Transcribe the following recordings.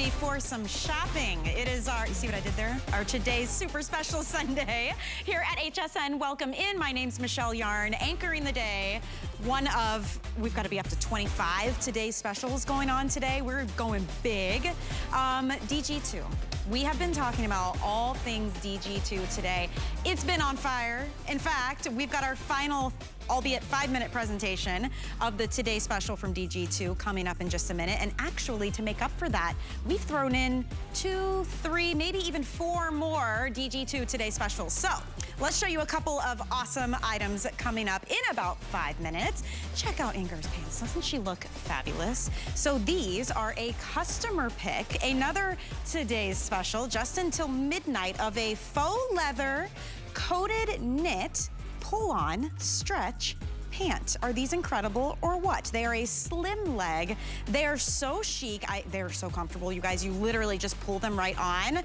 ready for some shopping. It is our, you see what I did there? Our today's super special Sunday here at HSN. Welcome in. My name's Michelle Yarn, anchoring the day. We've got to be up to 25 today's specials going on today. We're going big. DG2. We have been talking about all things DG2 today. It's been on fire. In fact, we've got our final, albeit 5-minute presentation of the Today Special from DG2 coming up in just a minute. And actually, to make up for that, we've thrown in 2, 3, maybe even 4 more DG2 Today Specials. So let's show you a couple of awesome items coming up in about 5 minutes. Check out Inger's pants. Doesn't she look fabulous? So these are a customer pick, another Today's Special, just until midnight, of a faux leather coated knit pull-on stretch pant. Are these incredible or what? They are a slim leg. They are so chic. They're so comfortable, you guys. You literally just pull them right on.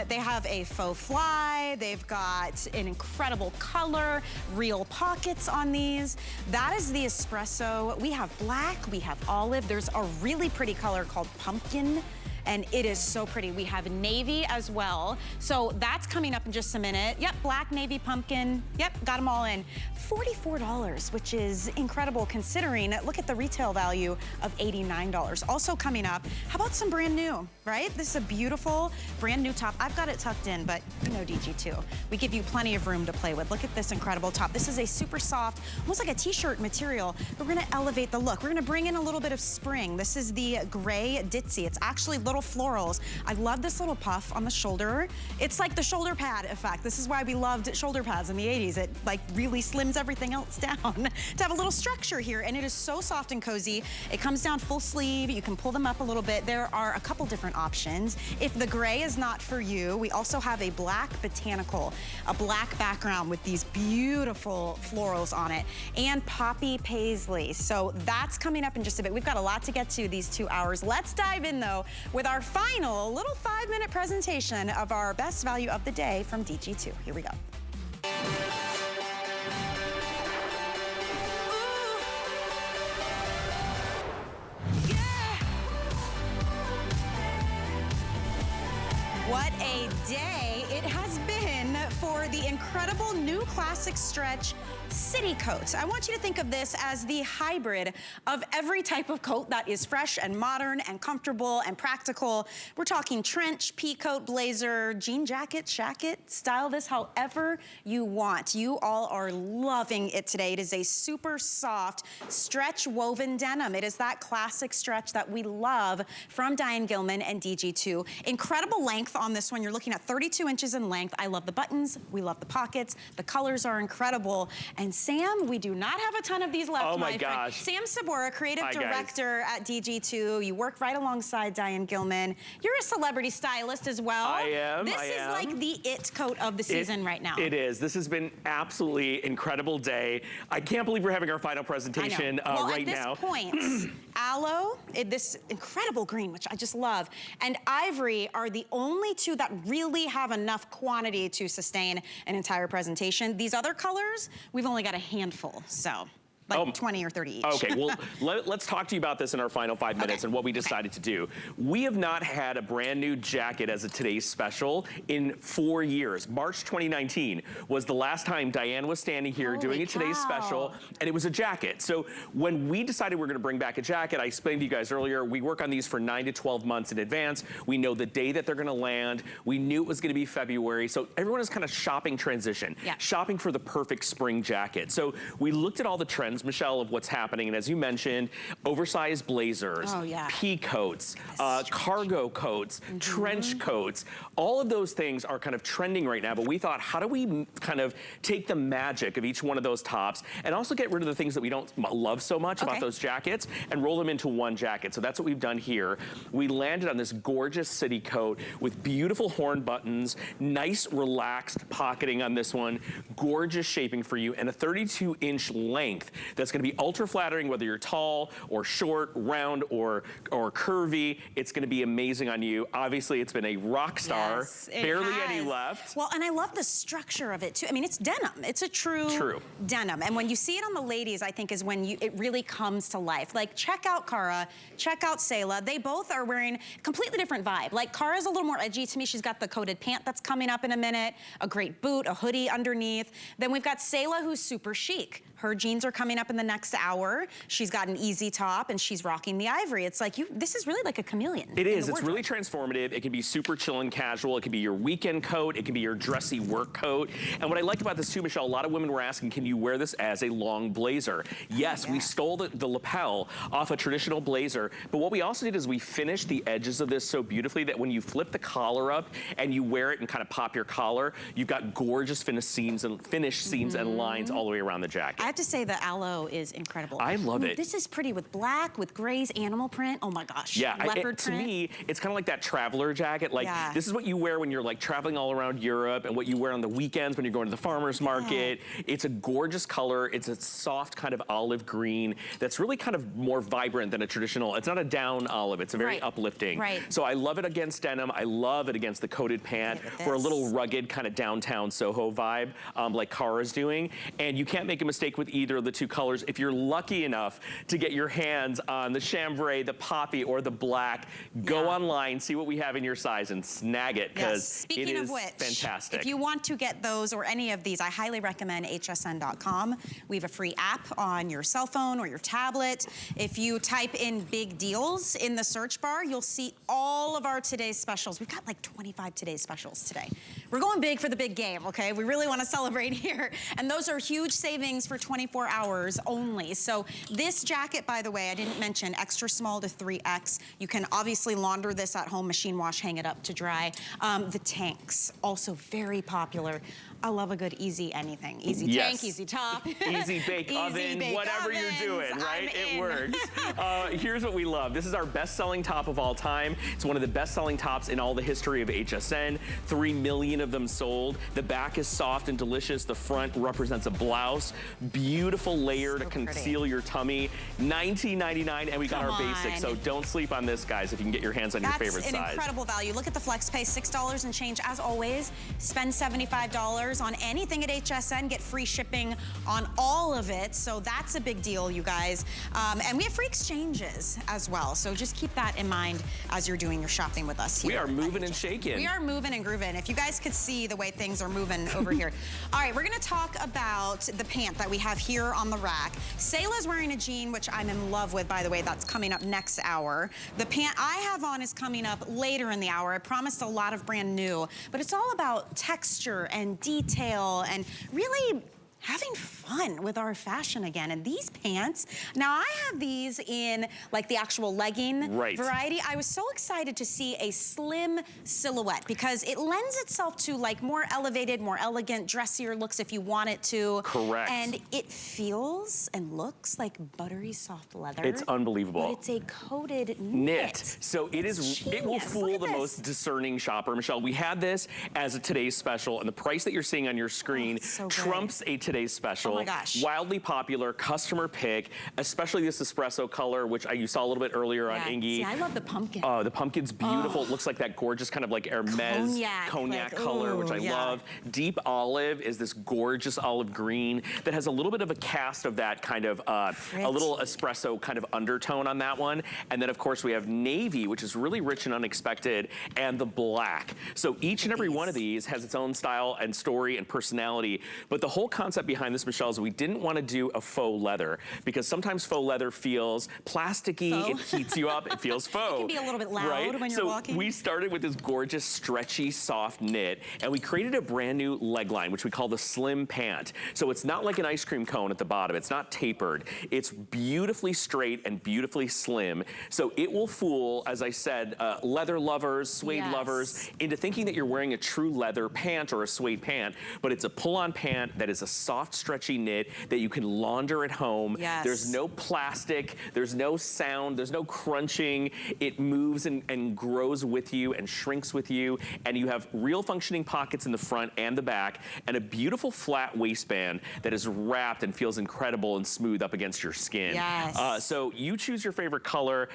They have a faux fly. They've got an incredible color, real pockets on these. That is the espresso. We have black, we have olive. There's a really pretty color called pumpkin, and it is so pretty. We have navy as well. So that's coming up in just a minute. Yep, black, navy, pumpkin. Yep, got them all in. $44, which is incredible considering, look at the retail value of $89. Also coming up, how about some brand new, right? This is a beautiful brand new top. I've got it tucked in, but you know DG2. We give you plenty of room to play with. Look at this incredible top. This is a super soft, almost like a t-shirt material, but we're gonna elevate the look. We're gonna bring in a little bit of spring. This is the gray ditzy. It's actually little florals. I love this little puff on the shoulder. It's like the shoulder pad effect. This is why we loved shoulder pads in the 80s. It like really slims everything else down to have a little structure here, and it is so soft and cozy. It comes down full sleeve. You can pull them up a little bit. There are a couple different options. If the gray is not for you, we also have a black botanical, a black background with these beautiful florals on it, and poppy paisley. So that's coming up in just a bit. We've got a lot to get to these 2 hours. Let's dive in though with our final little 5-minute presentation of our best value of the day from DG2. Here we go. What a day it has been for the incredible new classic stretch city coat. I want you to think of this as the hybrid of every type of coat that is fresh and modern and comfortable and practical. We're talking trench, pea coat, blazer, jean jacket, shacket. Style this however you want. You all are loving it today. It is a super soft stretch woven denim. It is that classic stretch that we love from Diane, Gilman, and DG2. Incredible length on this one. You're looking at 32 inches in length. I love the buttons. We love the pockets. The colors are incredible. And Sam, we do not have a ton of these left, oh my gosh. Sam Sabora, creative director at DG2. You work right alongside Diane Gilman. You're a celebrity stylist as well. I am. This is like the it coat of the season right now. It is. This has been absolutely incredible day. I can't believe we're having our final presentation right now. At this point, aloe, this incredible green, which I just love, and ivory are the only two that really have enough quantity to sustain an entire presentation. These other colors, we've only got a handful, so like 20 or 30 each. Okay, well, let's talk to you about this in our final 5 minutes and what we decided to do. We have not had a brand new jacket as a Today's Special in 4 years. March 2019 was the last time Diane was standing here doing a Today's Special, and it was a jacket. So when we decided we're gonna bring back a jacket, I explained to you guys earlier, we work on these for 9 to 12 months in advance. We know the day that they're gonna land. We knew it was gonna be February, so everyone is kind of shopping transition, shopping for the perfect spring jacket. So we looked at all the trends, Michelle, of what's happening, and as you mentioned, oversized blazers, pea coats, cargo coats, trench coats, all of those things are kind of trending right now, but we thought, how do we kind of take the magic of each one of those tops and also get rid of the things that we don't love so much about those jackets and roll them into one jacket? So that's what we've done here. We landed on this gorgeous city coat with beautiful horn buttons, nice relaxed pocketing on this one, gorgeous shaping for you, and a 32-inch length. that's gonna be ultra flattering, whether you're tall or short, round or curvy. It's gonna be amazing on you. Obviously, it's been a rock star. Yes, it barely has. any left. Well, and I love the structure of it too. I mean, it's denim. It's a true denim. And when you see it on the ladies, I think is when it really comes to life. Like, check out Cara, check out Sayla. They both are wearing completely different vibe. Like, Cara's a little more edgy to me. She's got the coated pant that's coming up in a minute, a great boot, a hoodie underneath. Then we've got Sayla, who's super chic. Her jeans are coming up in the next hour. She's got an easy top and she's rocking the ivory. It's like, this is really like a chameleon. It is, it's really transformative. It can be super chill and casual. It can be your weekend coat. It can be your dressy work coat. And what I like about this too, Michelle, a lot of women were asking, can you wear this as a long blazer? Yes, we stole the lapel off a traditional blazer, but what we also did is we finished the edges of this so beautifully that when you flip the collar up and you wear it and kind of pop your collar, you've got gorgeous finished seams and lines all the way around the jacket. I have to say the aloe is incredible. I love it. This is pretty with black, with grays, animal print. Oh my gosh. Yeah, leopard to print. me, it's kind of like that traveler jacket. Like, this is what you wear when you're like traveling all around Europe and what you wear on the weekends when you're going to the farmer's market. It's a gorgeous color. It's a soft kind of olive green that's really kind of more vibrant than a traditional. It's not a down olive. It's a very uplifting. So I love it against denim. I love it against the coated pant for a little rugged kind of downtown Soho vibe like Cara's doing. And you can't make a mistake with either of the two colors. If you're lucky enough to get your hands on the chambray, the poppy, or the black, go online, see what we have in your size, and snag it, because it is fantastic. If you want to get those or any of these, I highly recommend hsn.com. We have a free app on your cell phone or your tablet. If you type in big deals in the search bar, you'll see all of our today's specials. We've got like 25 today's specials today. We're going big for the big game, okay? We really want to celebrate here. And those are huge savings for 24 hours only. So this jacket, by the way, I didn't mention, extra small to 3X. You can obviously launder this at home, machine wash, hang it up to dry. The tanks, also very popular. I love a good easy anything. Easy tank, easy top. Easy bake oven, whatever you're doing, right? It works. Here's what we love. This is our best-selling top of all time. It's one of the best-selling tops in all the history of HSN. 3 million of them sold. The back is soft and delicious. The front represents a blouse. Beautiful layer to conceal your tummy. $19.99, and we got our basics. So don't sleep on this, guys, if you can get your hands on your favorite size. That's an incredible value. Look at the flex pay, $6 and change. As always, spend $75 on anything at HSN, get free shipping on all of it. So that's a big deal, you guys. And we have free exchanges as well. So just keep that in mind as you're doing your shopping with us here. We are moving and shaking. We are moving and grooving. If you guys could see the way things are moving over here. All right, we're gonna talk about the pant that we have here on the rack. Sayla's wearing a jean, which I'm in love with, by the way. That's coming up next hour. The pant I have on is coming up later in the hour. I promised a lot of brand new, but it's all about texture and detail and really having fun with our fashion again. And these pants, now I have these in like the actual legging variety. I was so excited to see a slim silhouette because it lends itself to like more elevated, more elegant, dressier looks if you want it to. Correct. And it feels and looks like buttery soft leather. It's unbelievable. But it's a coated knit. So it will fool the most discerning shopper. Michelle, we had this as a today's special, and the price that you're seeing on your screen trumps a today's special. Oh my gosh. Wildly popular, customer pick, especially this espresso color, which you saw a little bit earlier on Ingy. See, I love the pumpkin. Oh, the pumpkin's beautiful. It looks like that gorgeous kind of like Hermes cognac color, which I love. Deep olive is this gorgeous olive green that has a little bit of a cast of that kind of, a little espresso kind of undertone on that one. And then of course we have navy, which is really rich and unexpected, and the black. So each and every one of these has its own style and story and personality. But the whole concept behind this, Michelle, is we didn't want to do a faux leather because sometimes faux leather feels plasticky, it heats you up, it feels faux. It can be a little bit loud when you're walking. So we started with this gorgeous, stretchy, soft knit, and we created a brand new leg line, which we call the slim pant. So it's not like an ice cream cone at the bottom. It's not tapered. It's beautifully straight and beautifully slim. So it will fool, as I said, leather lovers, suede lovers, into thinking that you're wearing a true leather pant or a suede pant, but it's a pull-on pant that is a soft, stretchy knit that you can launder at home. Yes. There's no plastic, there's no sound, there's no crunching. It moves and grows with you and shrinks with you, and you have real functioning pockets in the front and the back, and a beautiful flat waistband that is wrapped and feels incredible and smooth up against your skin. Yes. So you choose your favorite color.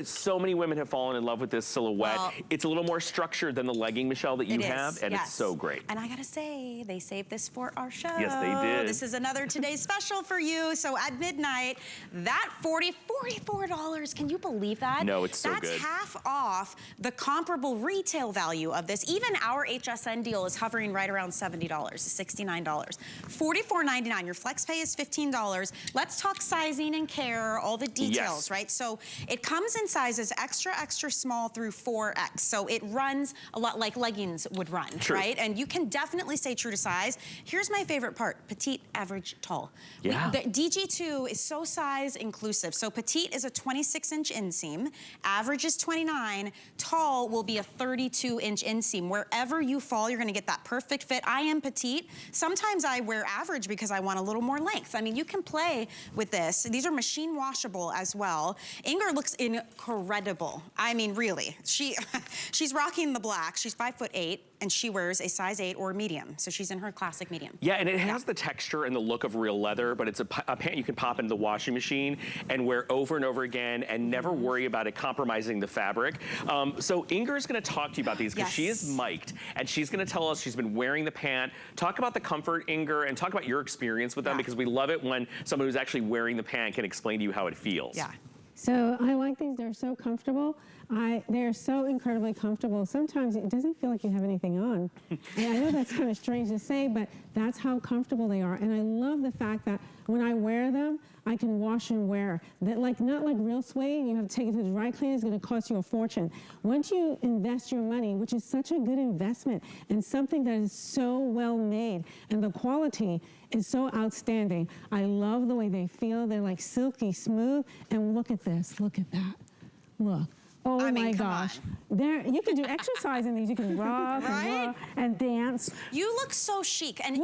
So many women have fallen in love with this silhouette. Well, it's a little more structured than the legging, Michelle, that you have, and yes. it's so great. And I gotta say, they saved this for our show. Yes, they did. This is another today's special for you. So at midnight, that $44, can you believe that? No, it's so good. That's half off the comparable retail value of this. Even our HSN deal is hovering right around $70, $69. $44.99, your flex pay is $15. Let's talk sizing and care, all the details, right? So it comes in sizes extra, extra small through 4X. So it runs a lot like leggings would run, right? And you can definitely stay true to size. Here's my favorite part, petite, average, tall. Yeah. The DG2 is so size inclusive. So petite is a 26-inch inseam, average is 29, tall will be a 32-inch inseam. Wherever you fall, you're gonna get that perfect fit. I am petite. Sometimes I wear average because I want a little more length. I mean, you can play with this. These are machine washable as well. Inger looks incredible. I mean, really. She's rocking the black. She's 5'8", and she wears a size 8 or medium. So she's in her classic medium. Yeah, and it has the texture and the look of real leather, but it's a pant you can pop into the washing machine and wear over and over again and never worry about it compromising the fabric. So Inger's gonna talk to you about these because she is mic'd, and she's gonna tell us she's been wearing the pant. Talk about the comfort, Inger, and talk about your experience with them, because we love it when someone who's actually wearing the pant can explain to you how it feels. Yeah. So I like these, they're so comfortable. They're so incredibly comfortable. Sometimes it doesn't feel like you have anything on. And I know that's kind of strange to say, but that's how comfortable they are. And I love the fact that when I wear them, I can wash and wear. That not like real suede, you have to take it to the dry cleaner, it's gonna cost you a fortune. Once you invest your money, which is such a good investment, in something that is so well made, and the quality is so outstanding. I love the way they feel. They're like silky smooth. And look at this, look at that, look. Oh my gosh. You can do exercise in these. You can rock and roll and dance. You look so chic. And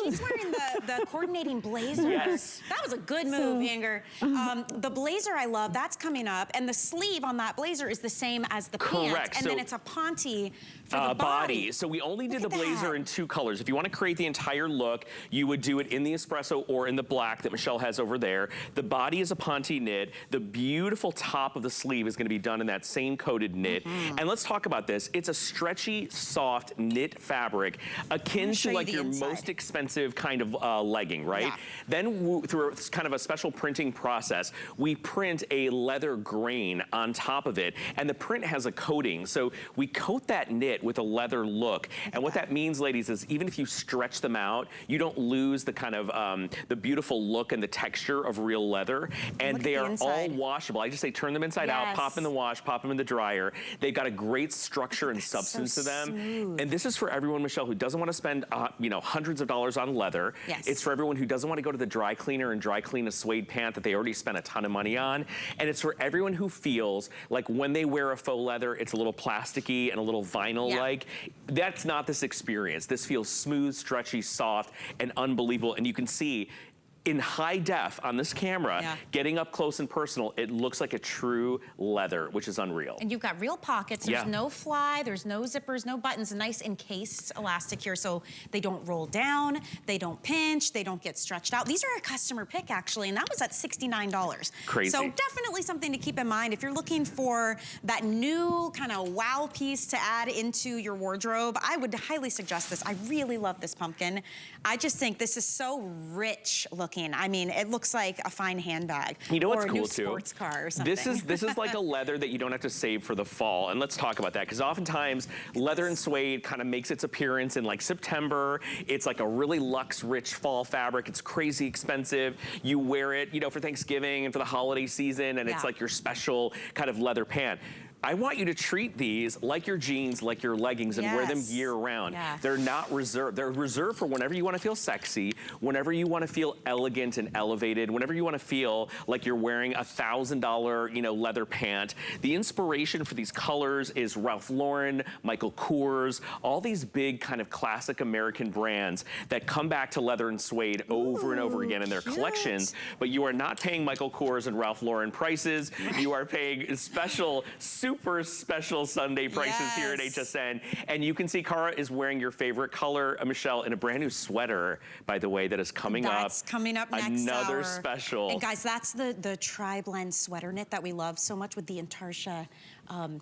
she's wearing the coordinating blazer. Yes. That was a good move, Inger. The blazer I love, that's coming up. And the sleeve on that blazer is the same as the pant. And then it's a ponte for the body. So we only did the blazer in 2 colors. If you want to create the entire look, you would do it in the espresso or in the black that Michelle has over there. The body is a ponte knit. The beautiful top of the sleeve is going to be done in that same coated knit. And let's talk about this. It's a stretchy, soft knit fabric akin to like your most expensive kind of legging, right? Yeah. Then through kind of a special printing process, we print a leather grain on top of it, and the print has a coating. So we coat that knit with a leather look. And what that means, ladies, is even if you stretch them out, you don't lose the kind of the beautiful look and the texture of real leather. And they are all washable. I just say turn them inside out, pop in the wash, pop them in the dryer. They've got a great structure and substance to them. And this is for everyone, Michelle, who doesn't want to spend you know, hundreds of dollars on leather. It's for everyone who doesn't want to go to the dry cleaner and dry clean a suede pant that they already spent a ton of money on. And it's for everyone who feels like when they wear a faux leather, it's a little plasticky and a little vinyl-like. That's not this experience. This feels smooth, stretchy, soft, and unbelievable. And you can see in high def on this camera, getting up close and personal, it looks like a true leather, which is unreal. And you've got real pockets. There's no fly, there's no zippers, no buttons, a nice encased elastic here so they don't roll down, they don't pinch, they don't get stretched out. These are a customer pick actually, and that was at $69. Crazy. So definitely something to keep in mind if you're looking for that new kind of wow piece to add into your wardrobe. I would highly suggest this. I really love this pumpkin. I just think this is so rich looking. I mean, it looks like a fine handbag. You know what's or a cool new too? Sports car or something. This is like a leather that you don't have to save for the fall. And let's talk about that, because oftentimes leather and suede kind of makes its appearance in like September. It's like a really luxe rich fall fabric. It's crazy expensive. You wear it, you know, for Thanksgiving and for the holiday season, and it's like your special kind of leather pant. I want you to treat these like your jeans, like your leggings, and wear them year round. Yes. They're not reserved. They're reserved for whenever you want to feel sexy, whenever you want to feel elegant and elevated, whenever you want to feel like you're wearing a $1,000, you know, leather pant. The inspiration for these colors is Ralph Lauren, Michael Kors, all these big kind of classic American brands that come back to leather and suede over and over again in their collections. But you are not paying Michael Kors and Ralph Lauren prices. You are paying special, super special Sunday prices here at HSN. And you can see Cara is wearing your favorite color, Michelle, in a brand new sweater, by the way, that is coming up. That's coming up next Another hour. special. And guys, that's the tri-blend sweater knit that we love so much with the Intarsia.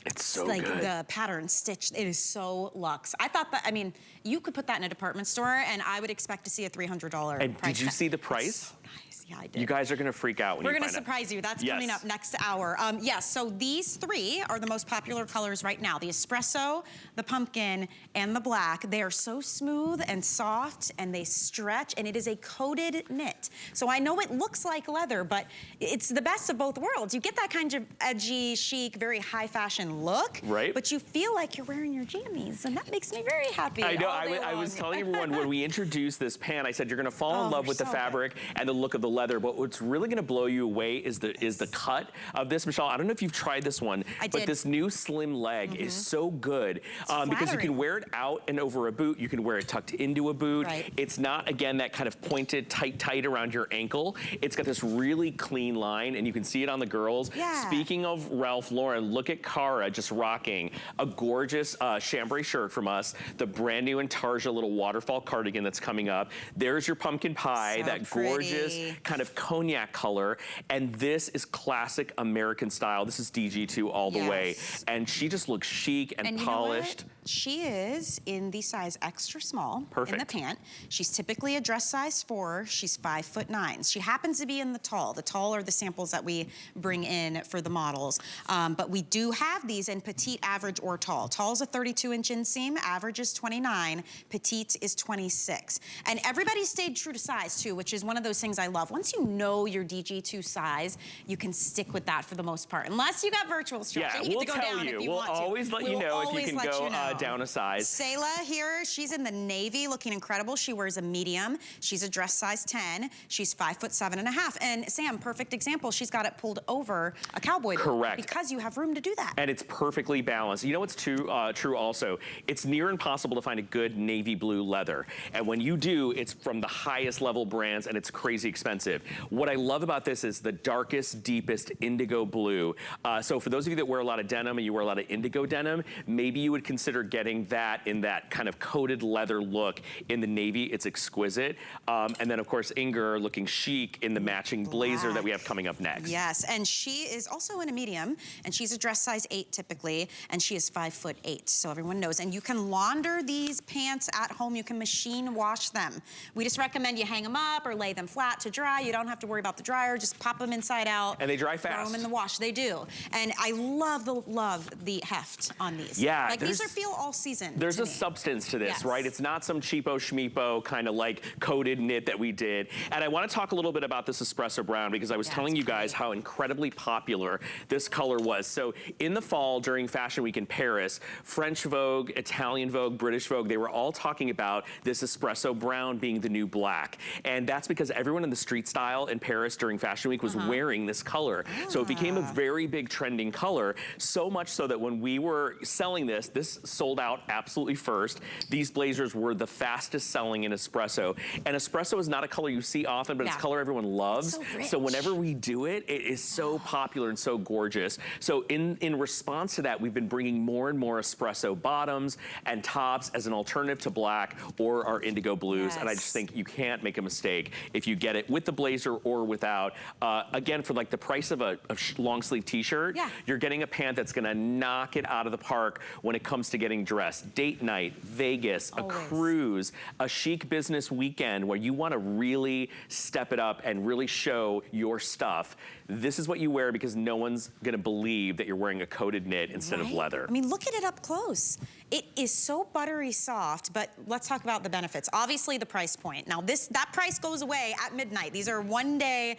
It's so like good. The pattern stitched. It is so luxe. I thought that, I mean, you could put that in a department store and I would expect to see a $300 And price did you see the price? So nice. Yeah, I did. You guys are gonna freak out when We're you gonna find surprise you. That's Yes. coming up next hour. Yes, so these three are the most popular colors right now. The espresso, the pumpkin, and the black. They are so smooth and soft and they stretch and it is a coated knit. So I know it looks like leather, but it's the best of both worlds. You get that kind of edgy, chic, very high fashion look, right? But you feel like you're wearing your jammies and that makes me very happy. I know, I was telling everyone when we introduced this pant, I said you're gonna fall in love with the fabric and the look of the leather, but what's really gonna blow you away is the cut of this, Michelle. I don't know if you've tried this one, but this new slim leg is so good because you can wear it out and over a boot. You can wear it tucked into a boot. Right. It's not, again, that kind of pointed, tight around your ankle. It's got this really clean line, and you can see it on the girls. Yeah. Speaking of Ralph Lauren, look at Cara just rocking a gorgeous chambray shirt from us, the brand new Intarsia little waterfall cardigan that's coming up. There's your pumpkin pie, that gorgeous kind of cognac color, and this is classic American style. This is DG2 all the way, and she just looks chic and polished. You know what? She is in the size extra small in the pant. She's typically a dress size 4. She's 5'9". She happens to be in the tall. The tall are the samples that we bring in for the models, but we do have these in petite, average, or tall. Tall is a 32-inch inseam, average is 29, petite is 26, and everybody stayed true to size too, which is one of those things I love. Once you know your DG2 size, you can stick with that for the most part, unless you got virtual stretching. Yeah, you we'll get to go tell down you. if you We'll want to. always let you know if you can go down a size. Sayla here, she's in the navy, looking incredible. She wears a medium. She's a dress size 10. She's 5'7.5". And Sam, perfect example. She's got it pulled over a cowboy boot. Correct. Because you have room to do that. And it's perfectly balanced. You know what's true also? It's near impossible to find a good navy blue leather. And when you do, it's from the highest level brands and it's crazy expensive. What I love about this is the darkest, deepest indigo blue. So for those of you that wear a lot of denim and you wear a lot of indigo denim, maybe you would consider getting that in that kind of coated leather look in the navy. It's exquisite. And then of course Inger looking chic in the matching blazer that we have coming up next. Yes, and she is also in a medium, and she's a dress size 8 typically, and she is 5'8", so everyone knows. And you can launder these pants at home. You can machine wash them. We just recommend you hang them up or lay them flat to dry. You don't have to worry about the dryer. Just pop them inside out. And they dry fast. Throw them in the wash. They do. And I love the heft on these. Yeah. Like these are feel all season. There's a substance to this, right? It's not some cheapo schmeepo kind of like coated knit that we did. And I want to talk a little bit about this espresso brown because I was telling you guys how incredibly popular this color was. So in the fall during Fashion Week in Paris, French Vogue, Italian Vogue, British Vogue, they were all talking about this espresso brown being the new black. And that's because everyone in the street style in Paris during Fashion Week was wearing this color. So it became a very big trending color, so much so that when we were selling this sold out absolutely first. These blazers were the fastest selling in espresso. And espresso is not a color you see often, but it's a color everyone loves. So whenever we do it, it is so popular and so gorgeous. So in response to that, we've been bringing more and more espresso bottoms and tops as an alternative to black or our indigo blues. And I just think you can't make a mistake if you get it with the blazer or without. Again, for like the price of a long sleeve t-shirt, you're getting a pant that's gonna knock it out of the park when it comes to getting dressed. Date night, Vegas, a cruise, a chic business weekend where you wanna really step it up and really show your stuff. This is what you wear because no one's gonna believe that you're wearing a coated knit instead of leather. I mean, look at it up close. It is so buttery soft, but let's talk about the benefits. Obviously the price point. Now that price goes away at midnight. These are one day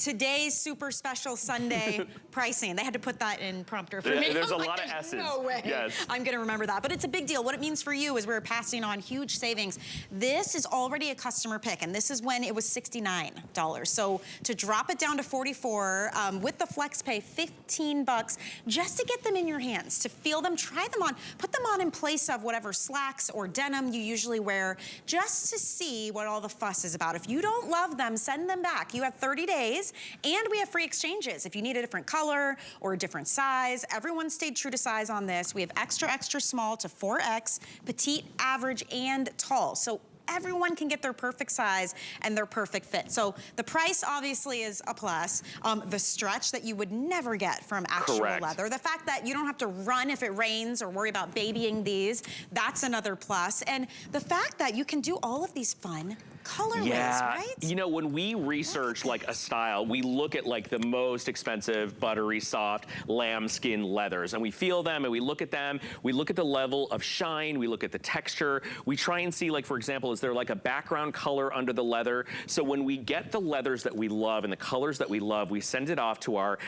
today's super special Sunday pricing. They had to put that in prompter for me. There's a like, lot of S's. No way. Yes. I'm gonna remember that. But it's a big deal. What it means for you is we're passing on huge savings. This is already a customer pick, and this is when it was $69. So to drop it down to $44 with the flex pay, $15 just to get them in your hands, to feel them, try them on, put them on in place of whatever slacks or denim you usually wear, just to see what all the fuss is about. If you don't love them, send them back. You have 30 days, and we have free exchanges. If you need a different color or a different size, everyone stayed true to size on this. We have extra, extra small to 4X, petite, average, and tall. So everyone can get their perfect size and their perfect fit. So the price obviously is a plus. The stretch that you would never get from actual leather. The fact that you don't have to run if it rains or worry about babying these, that's another plus. And the fact that you can do all of these fun colorways, right? You know, when we research like a style, we look at like the most expensive, buttery, soft lambskin leathers, and we feel them and we look at them. We look at the level of shine. We look at the texture. We try and see, like, for example, is there like a background color under the leather? So when we get the leathers that we love and the colors that we love, we send it off to our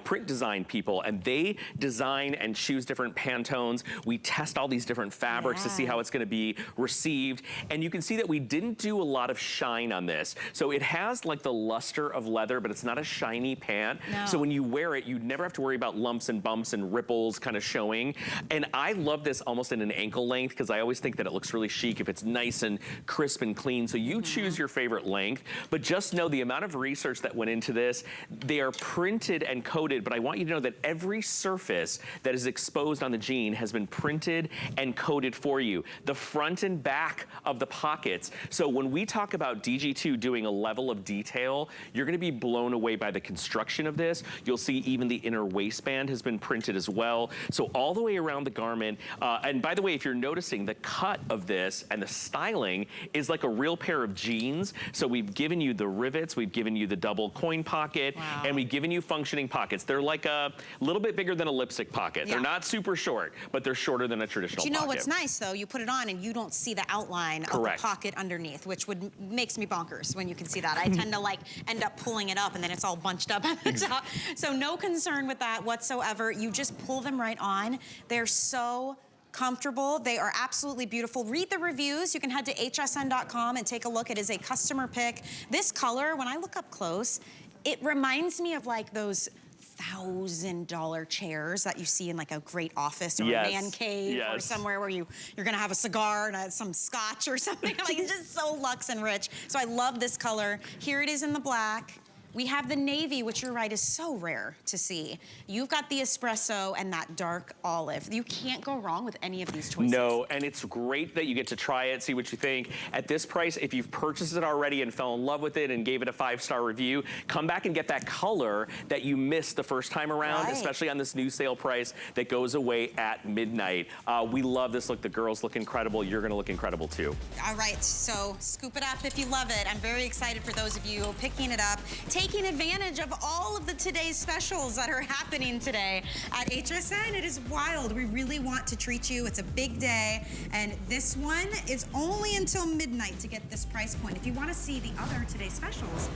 print design people, and they design and choose different Pantones. We test all these different fabrics to see how it's going to be received, and you can see that we didn't do a lot of shine on this. So it has like the luster of leather, but it's not a shiny pant. No. So when you wear it, you never have to worry about lumps and bumps and ripples kind of showing. And I love this almost in an ankle length, because I always think that it looks really chic if it's nice and crisp and clean. So you choose your favorite length, but just know the amount of research that went into this. They are printed and coated, but I want you to know that every surface that is exposed on the jean has been printed and coated for you. The front and back of the pockets. So when we talk about DG2 doing a level of detail, you're going to be blown away by the construction of this. You'll see even the inner waistband has been printed as well. So all the way around the garment. And by the way, if you're noticing, the cut of this and the styling is like a real pair of jeans. So we've given you the rivets, we've given you the double coin pocket, and we've given you functioning pockets. They're like a little bit bigger than a lipstick pocket. They're not super short, but they're shorter than a traditional pocket. You know what's nice though? You put it on and you don't see the outline of the pocket underneath, which makes me bonkers when you can see that. I tend to like end up pulling it up and then it's all bunched up at the top. So no concern with that whatsoever. You just pull them right on. They're so comfortable. They are absolutely beautiful. Read the reviews. You can head to hsn.com and take a look. It is a customer pick. This color, when I look up close, it reminds me of like those $1,000 chairs that you see in like a great office or a man cave or somewhere where you're gonna have a cigar and some scotch or something. Like, it's just so luxe and rich. So I love this color. Here it is in the black. We have the navy, which you're right, is so rare to see. You've got the espresso and that dark olive. You can't go wrong with any of these choices. No, and it's great that you get to try it, see what you think. At this price, if you've purchased it already and fell in love with it and gave it a 5-star review, come back and get that color that you missed the first time around, especially on this new sale price that goes away at midnight. We love this look. The girls look incredible. You're gonna look incredible too. All right, so scoop it up if you love it. I'm very excited for those of you picking it up, taking advantage of all of the today's specials that are happening today at HSN. It is wild. We really want to treat you. It's a big day, and this one is only until midnight to get this price point. If you want to see the other today's specials,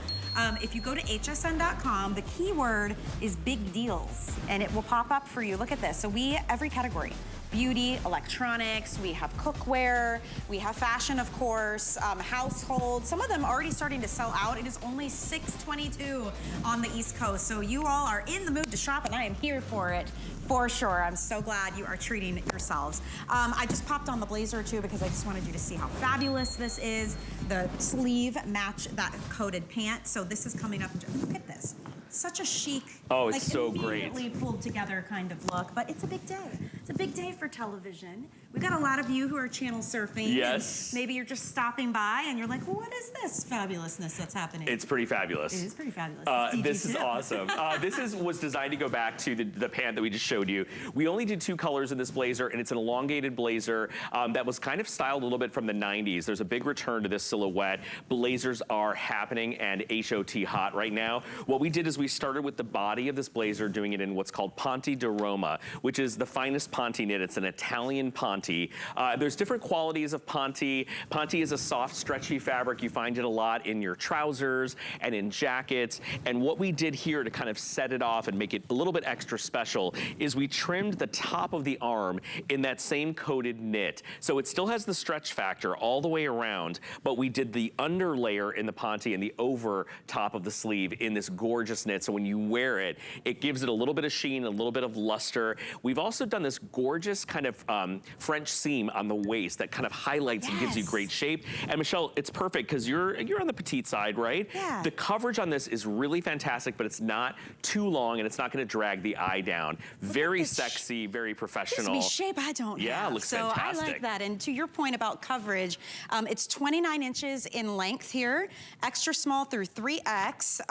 if you go to hsn.com, the keyword is big deals, and it will pop up for you. Look at this. So every category. Beauty, electronics, we have cookware, we have fashion, of course, household. Some of them already starting to sell out. It is only $6.22 on the East Coast. So you all are in the mood to shop, and I am here for it. For sure. I'm so glad you are treating yourselves. I just popped on the blazer too because I just wanted you to see how fabulous this is. The sleeve match that coated pant. So this is coming up. Look at this. Such a chic, oh, it's so great, immediately pulled together kind of look, but it's a big day. It's a big day for television. We've got a lot of you who are channel surfing. Yes. Maybe you're just stopping by and you're like, well, what is this fabulousness that's happening? It's pretty fabulous. It is pretty fabulous. This is awesome. Was designed to go back to the pant that we just showed you. We only did 2 colors in this blazer, and it's an elongated blazer that was kind of styled a little bit from the 90s. There's a big return to this silhouette. Blazers are happening and HOT hot right now. What we did is we we started with the body of this blazer, doing it in what's called Ponte di Roma, which is the finest Ponte knit. It's an Italian Ponte. There's different qualities of Ponte. Ponte is a soft, stretchy fabric. You find it a lot in your trousers and in jackets. And what we did here to kind of set it off and make it a little bit extra special is we trimmed the top of the arm in that same coated knit. So it still has the stretch factor all the way around, but we did the under layer in the Ponte and the over top of the sleeve in this gorgeous knit. So when you wear it, it gives it a little bit of sheen, a little bit of luster. We've also done this gorgeous kind of French seam on the waist that kind of highlights and gives you great shape. And Michelle, it's perfect because you're on the petite side, right? Yeah. The coverage on this is really fantastic, but it's not too long and it's not going to drag the eye down. Very sexy, very professional. Gives me shape I don't have. Yeah, it looks fantastic. So I like that. And to your point about coverage, it's 29 inches in length here, extra small through 3X.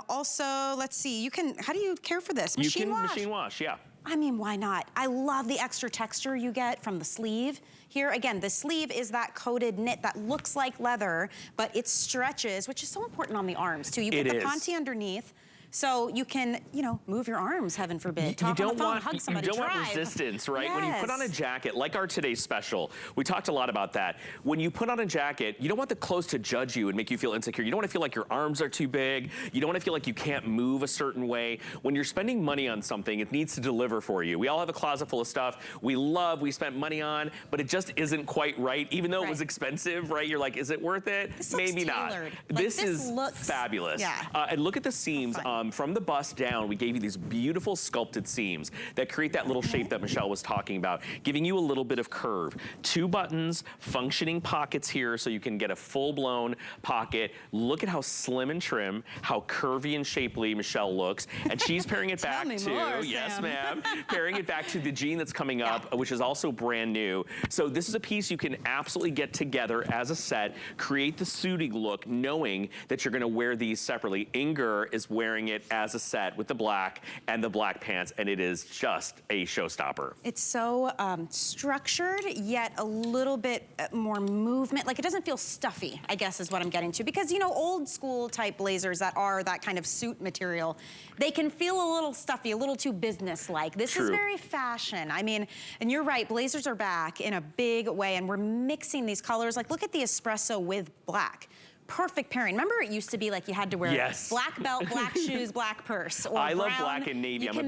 Also, let's see, you can, how do you care for this? Machine wash? Machine wash, yeah. I mean, why not? I love the extra texture you get from the sleeve. Here, again, the sleeve is that coated knit that looks like leather, but it stretches, which is so important on the arms, too. You get the Ponte underneath, so you can, you know, move your arms, heaven forbid. Talk on the phone, hug somebody, You don't drive. want resistance, right? Yes. When you put on a jacket, like our today's special, we talked a lot about that. When you put on a jacket, you don't want the clothes to judge you and make you feel insecure. You don't want to feel like your arms are too big. You don't want to feel like you can't move a certain way. When you're spending money on something, it needs to deliver for you. We all have a closet full of stuff we spent money on, but it just isn't quite right. Even though it was expensive, right? You're like, is it worth it? This Maybe looks not. tailored. This like, is fabulous. Yeah. And look at the seams from the bust down. We gave you these beautiful sculpted seams that create that little shape that Michelle was talking about, giving you a little bit of curve. 2 buttons, functioning pockets here so you can get a full-blown pocket. Look at how slim and trim, how curvy and shapely Michelle looks. And she's pairing it back to, yes ma'am, pairing it back to the jean that's coming up, which is also brand new. So this is a piece you can absolutely get together as a set, create the suiting look, knowing that you're gonna wear these separately. Inger is wearing it as a set with the black and the black pants, and it is just a showstopper. It's so structured, yet a little bit more movement. Like, it doesn't feel stuffy, I guess is what I'm getting to. Because, you know, old school type blazers that are that kind of suit material, they can feel a little stuffy, a little too business-like. This is very fashion. I mean, and you're right, blazers are back in a big way, and we're mixing these colors. Like, look at the espresso with black. Perfect pairing. Remember, it used to be like you had to wear black belt, black shoes, black purse, or I love brown. black and navy. I'm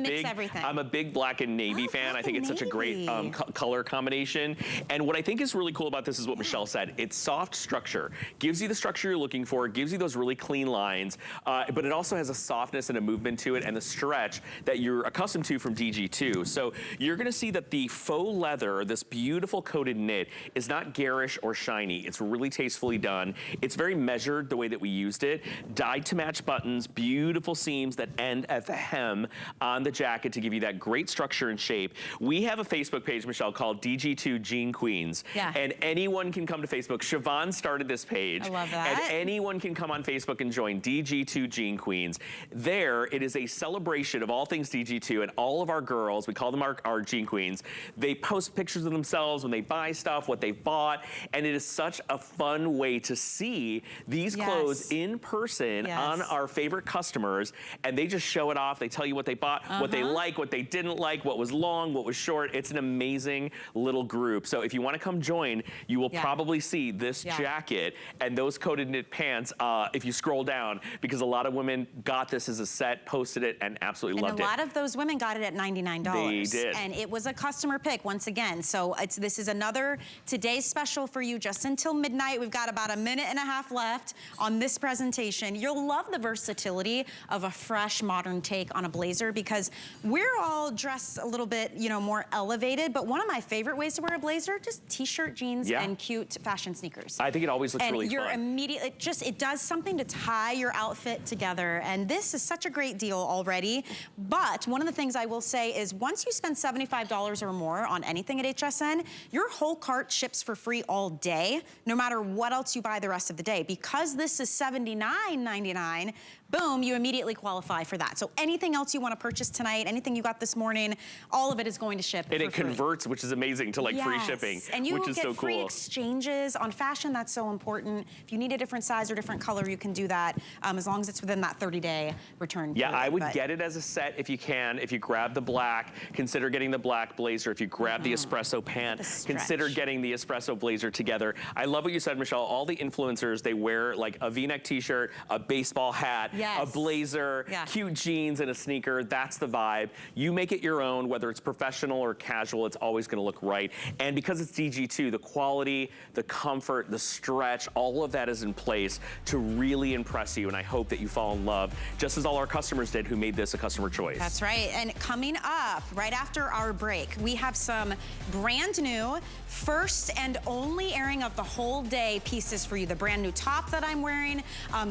a big black and navy fan. I think it's such a great color combination. And what I think is really cool about this is what Michelle said. It's soft structure. Gives you the structure you're looking for. Gives you those really clean lines. But it also has a softness and a movement to it and the stretch that you're accustomed to from DG2. So you're going to see that the faux leather, this beautiful coated knit, is not garish or shiny. It's really tastefully done. It's very measured the way that we used it. Dyed to match buttons, beautiful seams that end at the hem on the jacket to give you that great structure and shape. We have a Facebook page, Michelle, called DG2 Jean Queens. And anyone can come to Facebook. Siobhan started this page. I love that. And anyone can come on Facebook and join DG2 Jean Queens. There, it is a celebration of all things DG2, and all of our girls, we call them our Jean Queens, they post pictures of themselves when they buy stuff, what they've bought, and it is such a fun way to see these clothes in person on our favorite customers, and they just show it off. They tell you what they bought, what they like, what they didn't like, what was long, what was short. It's an amazing little group. So if you want to come join, you will probably see this jacket and those coated knit pants if you scroll down, because a lot of women got this as a set, posted it, and absolutely loved it. And a lot of those women got it at $99. They did. And it was a customer pick once again. So this is another today's special for you just until midnight. We've got about a minute and a half left on this presentation. You'll love the versatility of a fresh, modern take on a blazer, because we're all dressed a little bit, you know, more elevated, but one of my favorite ways to wear a blazer, just t-shirt, jeans, and cute fashion sneakers. I think it always looks really fun. And you're immediately, it does something to tie your outfit together, and this is such a great deal already. But one of the things I will say is once you spend $75 or more on anything at HSN, your whole cart ships for free all day, no matter what else you buy the rest of the day. Because this is $79.99, boom, you immediately qualify for that. So anything else you want to purchase tonight, anything you got this morning, all of it is going to ship. And it converts, which is amazing, to like free shipping, and you which is get so free cool. exchanges on fashion. That's so important. If you need a different size or different color, you can do that as long as it's within that 30-day return period. Yeah, I would get it as a set if you can. If you grab the black, consider getting the black blazer. If you grab the espresso pant, consider getting the espresso blazer together. I love what you said, Michelle. All the influencers, they wear like a V-neck t-shirt, a baseball hat, a blazer, cute jeans, and a sneaker. That's the vibe. You make it your own, whether it's professional or casual, it's always gonna look right. And because it's DG2, the quality, the comfort, the stretch, all of that is in place to really impress you. And I hope that you fall in love, just as all our customers did who made this a customer choice. That's right. And coming up right after our break, we have some brand new, first and only airing of the whole day pieces for you. The brand new top that I'm wearing,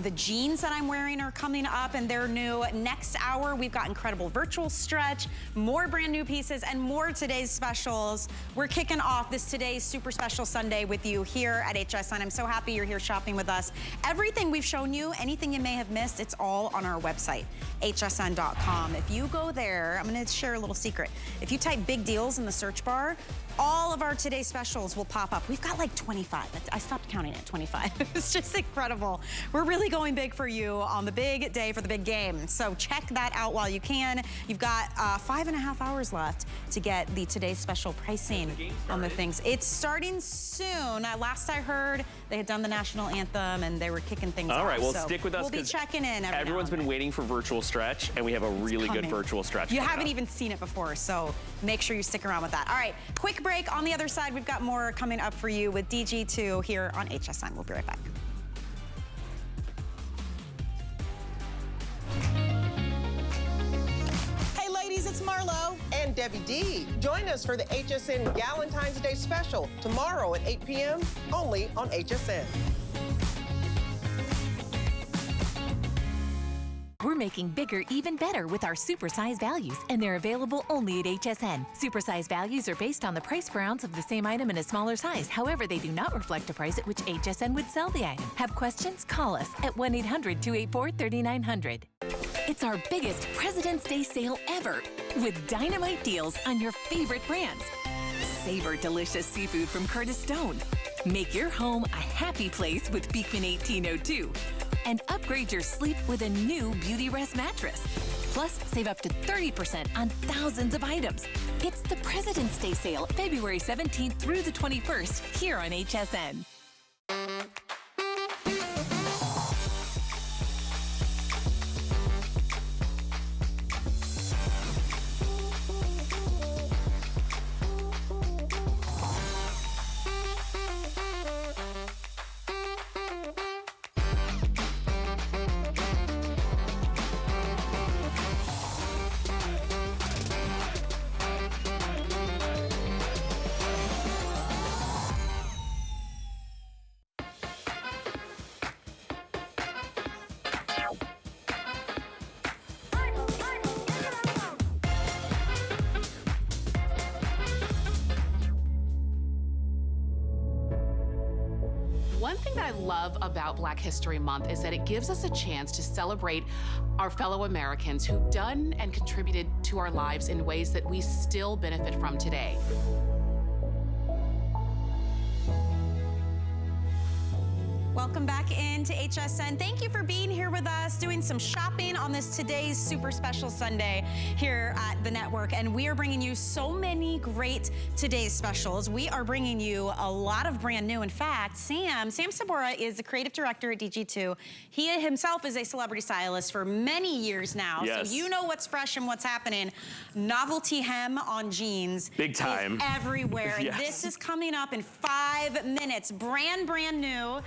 the jeans that I'm wearing are coming up and they're new. Next hour, we've got incredible virtual stretch, more brand new pieces, and more today's specials. We're kicking off this today's super special Sunday with you here at HSN. I'm so happy you're here shopping with us. Everything we've shown you, anything you may have missed, it's all on our website, hsn.com. If you go there, I'm gonna share a little secret. If you type big deals in the search bar, all of our today's specials will pop up. We've got like 25. I stopped counting at 25. It's just incredible. We're really going big for you on the big day for the big game. So check that out while you can. You've got 5.5 hours left to get the today's special pricing on the things. It's starting soon. Last I heard, they had done the national anthem and they were kicking things off. All right, well, so stick with us. We'll be checking in every everyone's been waiting for virtual stretch, and we have a really good virtual stretch. You haven't even seen it before, so make sure you stick around with that. All right, quick break. On the other side, we've got more coming up for you with DG2 here on HSN. We'll be right back. Hey ladies, it's Marlo and Debbie D. Join us for the HSN Valentine's Day special tomorrow at 8 p.m. only on HSN. We're making bigger even better with our supersize values, and they're available only at HSN. Supersize values are based on the price per ounce of the same item in a smaller size. However, they do not reflect a price at which HSN would sell the item. Have questions? Call us at 1-800-284-3900. It's our biggest President's Day sale ever, with dynamite deals on your favorite brands. Savor delicious seafood from Curtis Stone. Make your home a happy place with Beekman 1802. And upgrade your sleep with a new Beauty Rest mattress. Plus, save up to 30% on thousands of items. It's the President's Day sale, February 17th through the 21st, here on HSN. One thing that I love about Black History Month is that it gives us a chance to celebrate our fellow Americans who've done and contributed to our lives in ways that we still benefit from today. Welcome back into HSN. Thank you for being here with us, doing some shopping on this today's super special Sunday here at the network. And we are bringing you so many great today's specials. We are bringing you a lot of brand new. In fact, Sam Sabora is the creative director at DG2. He himself is a celebrity stylist for many years now. Yes. So you know what's fresh and what's happening. Novelty hem on jeans. Big time. Is everywhere. Yes. And this is coming up in 5 minutes. Brand new.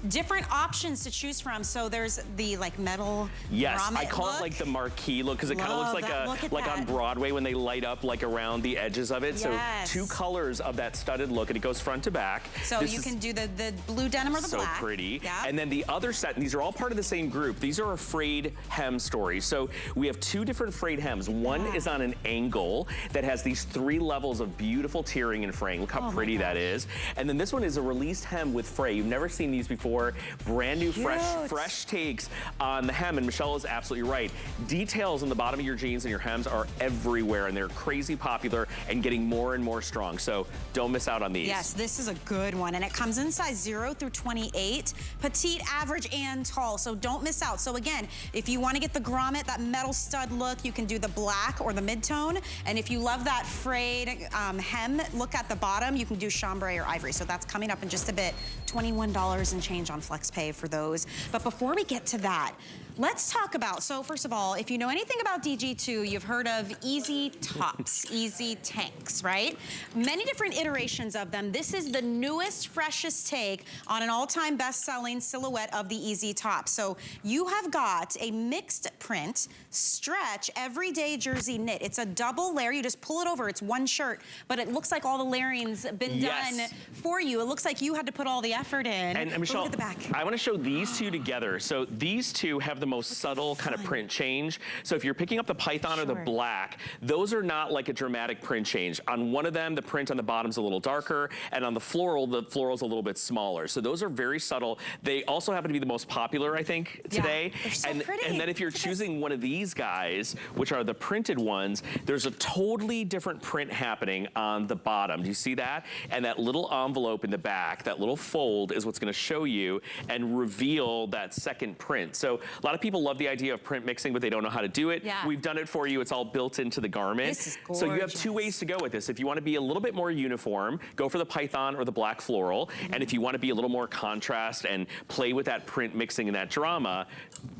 Different options to choose from. So there's the like metal I call it like the marquee look because it kind of looks like on Broadway when they light up like around the edges of it. Yes. So 2 colors of that studded look, and it goes front to back. So you can do the blue denim or the black. So pretty. Yeah. And then the other set, and these are all part of the same group. These are a frayed hem stories. So we have 2 different frayed hems. One is on an angle that has these 3 levels of beautiful tiering and fraying. Look how pretty that is. And then this one is a released hem with fray. You've never seen these before. store. Brand new, fresh takes on the hem, and Michelle is absolutely right. Details on the bottom of your jeans and your hems are everywhere, and they're crazy popular and getting more and more strong. So don't miss out on these. Yes, this is a good one, and it comes in size 0 through 28, petite, average, and tall. So don't miss out. So again, if you want to get the grommet, that metal stud look, you can do the black or the mid-tone. And if you love that frayed hem look at the bottom, you can do chambray or ivory. So that's coming up in just a bit. $21 and change on FlexPay for those. But before we get to that, let's talk about, so first of all, if you know anything about DG2, you've heard of easy tops, easy tanks, right? Many different iterations of them. This is the newest, freshest take on an all-time best-selling silhouette of the easy top. So you have got a mixed print, stretch, everyday jersey knit. It's a double layer. You just pull it over. It's one shirt, but it looks like all the layering's been done for you. It looks like you had to put all the effort in. And Michelle, look at the back. I want to show these two together. So these two have the most subtle kind of print change. So if you're picking up the python or the black, those are not like a dramatic print change. On one of them, the print on the bottom's a little darker, and on the floral's a little bit smaller. So those are very subtle. They also happen to be the most popular, I think, today. They're so pretty. And then if you're choosing one of these guys, which are the printed ones, there's a totally different print happening on the bottom. Do you see that? And that little envelope in the back, that little fold is what's going to show you and reveal that second print. So a lot of people love the idea of print mixing, but they don't know how to do it. We've done it for you. It's all built into the garment. This is gorgeous. So you have two ways to go with this. If you want to be a little bit more uniform, go for the python or the black floral. And if you want to be a little more contrast and play with that print mixing and that drama,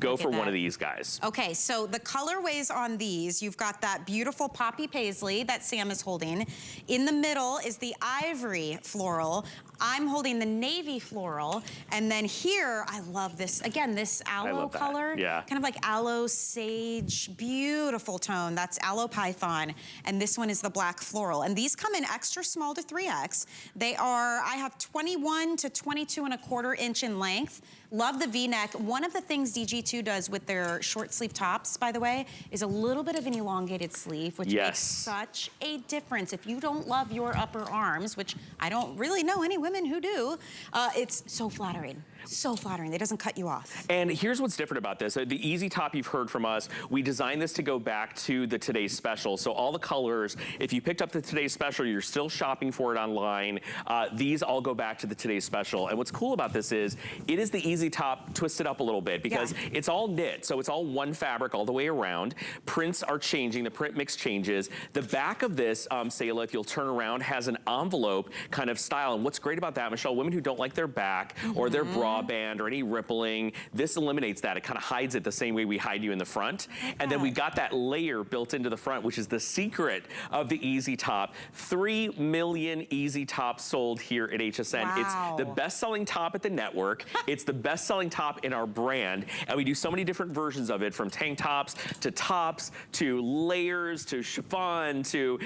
go for one of these guys. Okay, so the colorways on these, you've got that beautiful poppy paisley that Sam is holding. In the middle is the ivory floral. I'm holding the navy floral. And then here, I love this. Again, this aloe color. Kind of like aloe sage, beautiful tone. That's aloe python. And this one is the black floral. And these come in extra small to 3X. They are, I have 21 to 22¼ inch in length. Love the V-neck. One of the things DG2 does with their short sleeve tops, by the way, is a little bit of an elongated sleeve, which makes such a difference. If you don't love your upper arms, which I don't really know any women who do, it's so flattering. So flattering. It doesn't cut you off. And here's what's different about this. The easy top you've heard from us, we designed this to go back to the Today's Special. So all the colors, if you picked up the Today's Special, you're still shopping for it online. These all go back to the Today's Special. And what's cool about this is, it is the easy top twisted up a little bit because it's all knit. So it's all one fabric all the way around. Prints are changing. The print mix changes. The back of this, Sayla, if you'll turn around, has an envelope kind of style. And what's great about that, Michelle, women who don't like their back or their bra band or any rippling, this eliminates that. It kind of hides it the same way we hide you in the front. And then we got that layer built into the front, which is the secret of the easy top. 3 million easy tops sold here at HSN. It's the best-selling top at the network. It's the best-selling top in our brand. And we do so many different versions of it, from tank tops to layers to chiffon to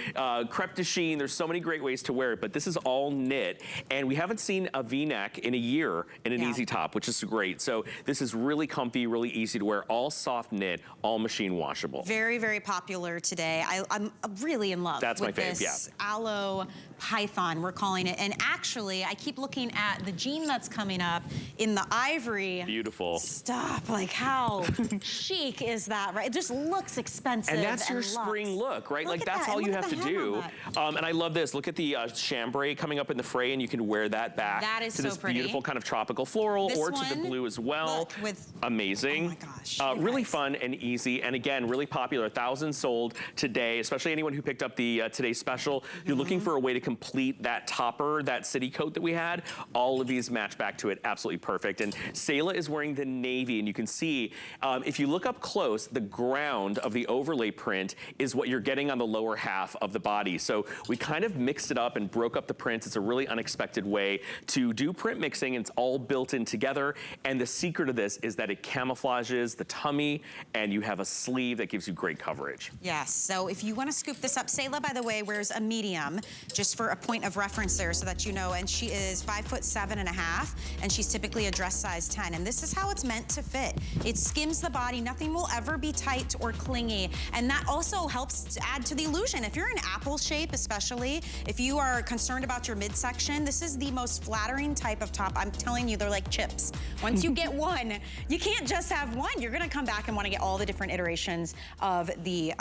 crepe de chine. There's so many great ways to wear it, but this is all knit. And we haven't seen a V-neck in a year in an easy top, which is great. So this is really comfy, really easy to wear, all soft knit, all machine washable. Very, very popular today. I'm really in love with this aloe python, we're calling it. And actually, I keep looking at the jean that's coming up in the ivory. Beautiful. Stop, like how chic is that, right? It just looks expensive. And that's your spring look, right? Like that's all you have to do. And I love this. Look at the chambray coming up in the fray, and you can wear that back to this beautiful kind of tropical floral or to the blue as well. Amazing. Oh my gosh. Really fun and easy. And again, really popular. 1,000 sold today, especially anyone who picked up the Today's Special. You're looking for a way to complete that topper, that city coat that we had. All of these match back to it. Absolutely perfect. And Sayla is wearing the navy, and you can see, if you look up close, the ground of the overlay print is what you're getting on the lower half of the body. So we kind of mixed it up and broke up the prints. It's a really unexpected way to do print mixing, and it's all built in together. And the secret of this is that it camouflages the tummy, and you have a sleeve that gives you great coverage. Yes, so if you want to scoop this up, Sayla, by the way, wears a medium, just for a point of reference there so that you know, and she is 5'7.5", and she's typically a dress size size 10, and this is how it's meant to fit. It skims the body. Nothing will ever be tight or clingy, and that also helps to add to the illusion. If you're in apple shape, especially, if you are concerned about your midsection, this is the most flattering type of top. I'm telling you, they're like chips. Once you get one, you can't just have one. You're gonna come back and wanna get all the different iterations of the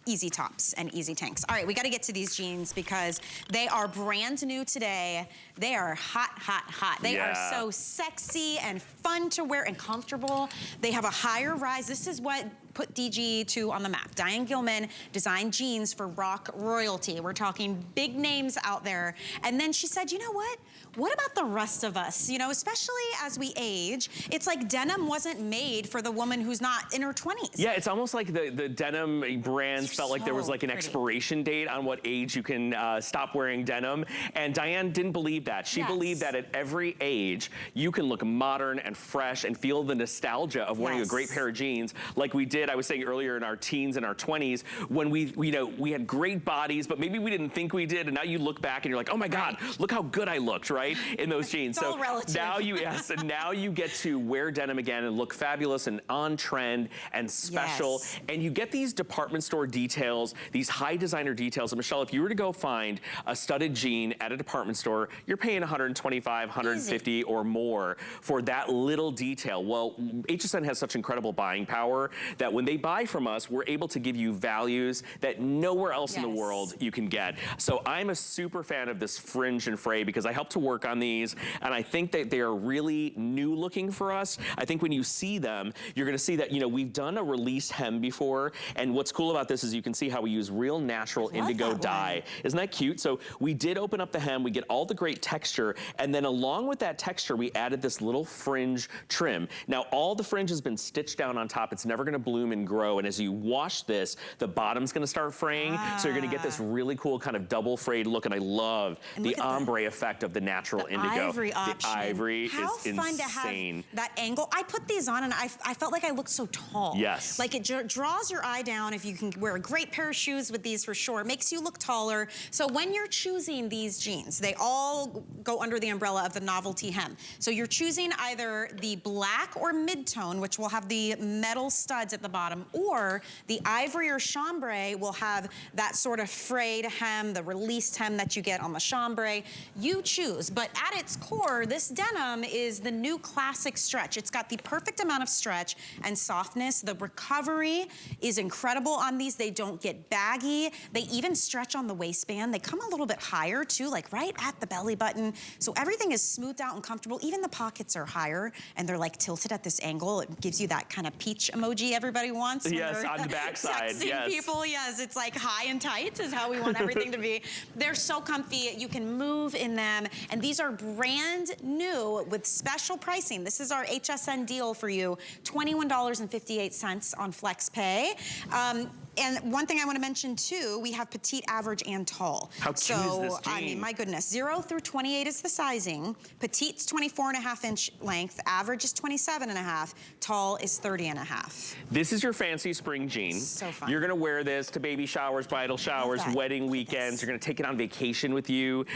easy tops and easy tanks. All right, we gotta get to these jeans because they are brand new today. They are hot, hot, hot. They are so sexy and fun to wear and comfortable. They have a higher rise. This is what put DG2 on the map. Diane Gilman designed jeans for rock royalty. We're talking big names out there. And then she said, you know what? What about the rest of us? You know, especially as we age, it's like denim wasn't made for the woman who's not in her 20s. Yeah, it's almost like the denim brands felt like there was like an expiration date on what age you can stop wearing denim. And Diane didn't believe that. She believed that at every age, you can look modern and fresh and feel the nostalgia of wearing a great pair of jeans like we did, I was saying earlier, in our teens and our 20s, when we had great bodies, but maybe we didn't think we did. And now you look back and you're like, oh my God, look how good I looked, right? In those jeans. It's all relative. Now and now you get to wear denim again and look fabulous and on trend and special. And you get these department store details, these high designer details. And Michelle, if you were to go find a studded jean at a department store, you're paying $125, $150 or more for that little detail. Well, HSN has such incredible buying power that when they buy from us, we're able to give you values that nowhere else in the world you can get. So I'm a super fan of this fringe and fray because I helped to work on these, and I think that they are really new looking for us. I think when you see them, you're gonna see that, you know, we've done a release hem before, and what's cool about this is you can see how we use real natural indigo dye. Isn't that cute? So we did open up the hem, we get all the great texture, and then along with that texture, we added this little fringe trim. Now, all the fringe has been stitched down on top. It's never gonna bloom and grow, and as you wash this, the bottom's gonna start fraying, so you're gonna get this really cool kind of double frayed look, and I love the ombre effect of the natural indigo. Ivory option. The ivory is insane. How fun to have that angle. I put these on and I felt like I looked so tall. Yes. Like it draws your eye down. If you can wear a great pair of shoes with these for sure, it makes you look taller. So when you're choosing these jeans, they all go under the umbrella of the novelty hem. So you're choosing either the black or mid-tone, which will have the metal studs at the bottom, or the ivory or chambray will have that sort of frayed hem, the released hem that you get on the chambray. You choose, but at its core, this denim is the new classic stretch. It's got the perfect amount of stretch and softness. The recovery is incredible on these. They don't get baggy. They even stretch on the waistband. They come a little bit higher too, like right at the belly button. So everything is smoothed out and comfortable. Even the pockets are higher and they're like tilted at this angle. It gives you that kind of peach emoji everybody wants. Yes, on the backside, yes. People, yes, it's like high and tight is how we want everything to be. They're so comfy. You can move in them. And these are brand new with special pricing. This is our HSN deal for you, $21.58 on FlexPay. And one thing I want to mention too, we have petite, average, and tall. How cute is this jean? I mean, my goodness, 0 through 28 is the sizing. Petite's 24.5 inch length, average is 27.5, tall is 30.5. This is your fancy spring jean. So fun. You're gonna wear this to baby showers, bridal showers, wedding weekends. You're gonna take it on vacation with you.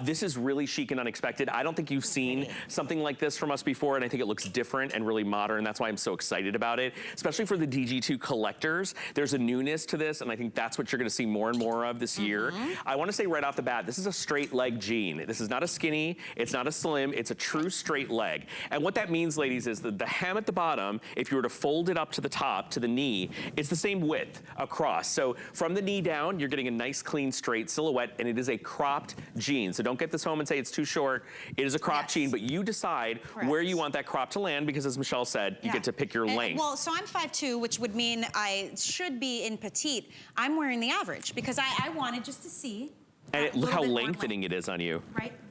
This is really chic and unexpected. I don't think you've seen something like this from us before, and I think it looks different and really modern. That's why I'm so excited about it, especially for the DG2 collectors. There's a newness to this, and I think that's what you're gonna see more and more of this year. I wanna say right off the bat, this is a straight leg jean. This is not a skinny, it's not a slim, it's a true straight leg. And what that means, ladies, is that the hem at the bottom, if you were to fold it up to the top, to the knee, it's the same width across. So from the knee down, you're getting a nice, clean, straight silhouette, and it is a cropped jean. So don't get this home and say it's too short. It is a cropped jean, but you decide where you want that crop to land, because as Michelle said, you get to pick your length. Well, so I'm 5'2", which would mean I should be in petite. I'm wearing the average because I wanted just to see. And look how lengthening it is on you.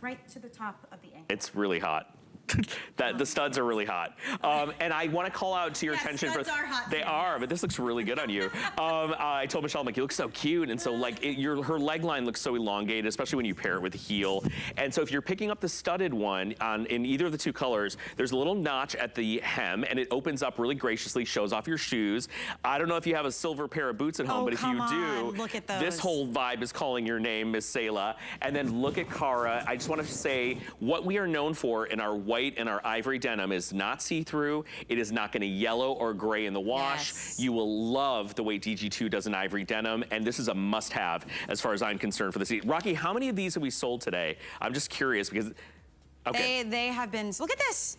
Right to the top of the ankle. It's really hot. The studs are really hot. And I want to call out to your attention. Studs are hot. They are, but this looks really good on you. I told Michelle, I'm like, you look so cute. And so like her leg line looks so elongated, especially when you pair it with a heel. And so if you're picking up the studded one in either of the two colors, there's a little notch at the hem and it opens up really graciously, shows off your shoes. I don't know if you have a silver pair of boots at home, but if you do, look at those. This whole vibe is calling your name, Miss Selah. And then look at Cara. I just want to say what we are known for in our white and our ivory denim is not see-through. It is not gonna yellow or gray in the wash. Yes. You will love the way DG2 does an ivory denim, and this is a must-have as far as I'm concerned for this. Rocky, how many of these have we sold today? I'm just curious because, okay. They have been, look at this.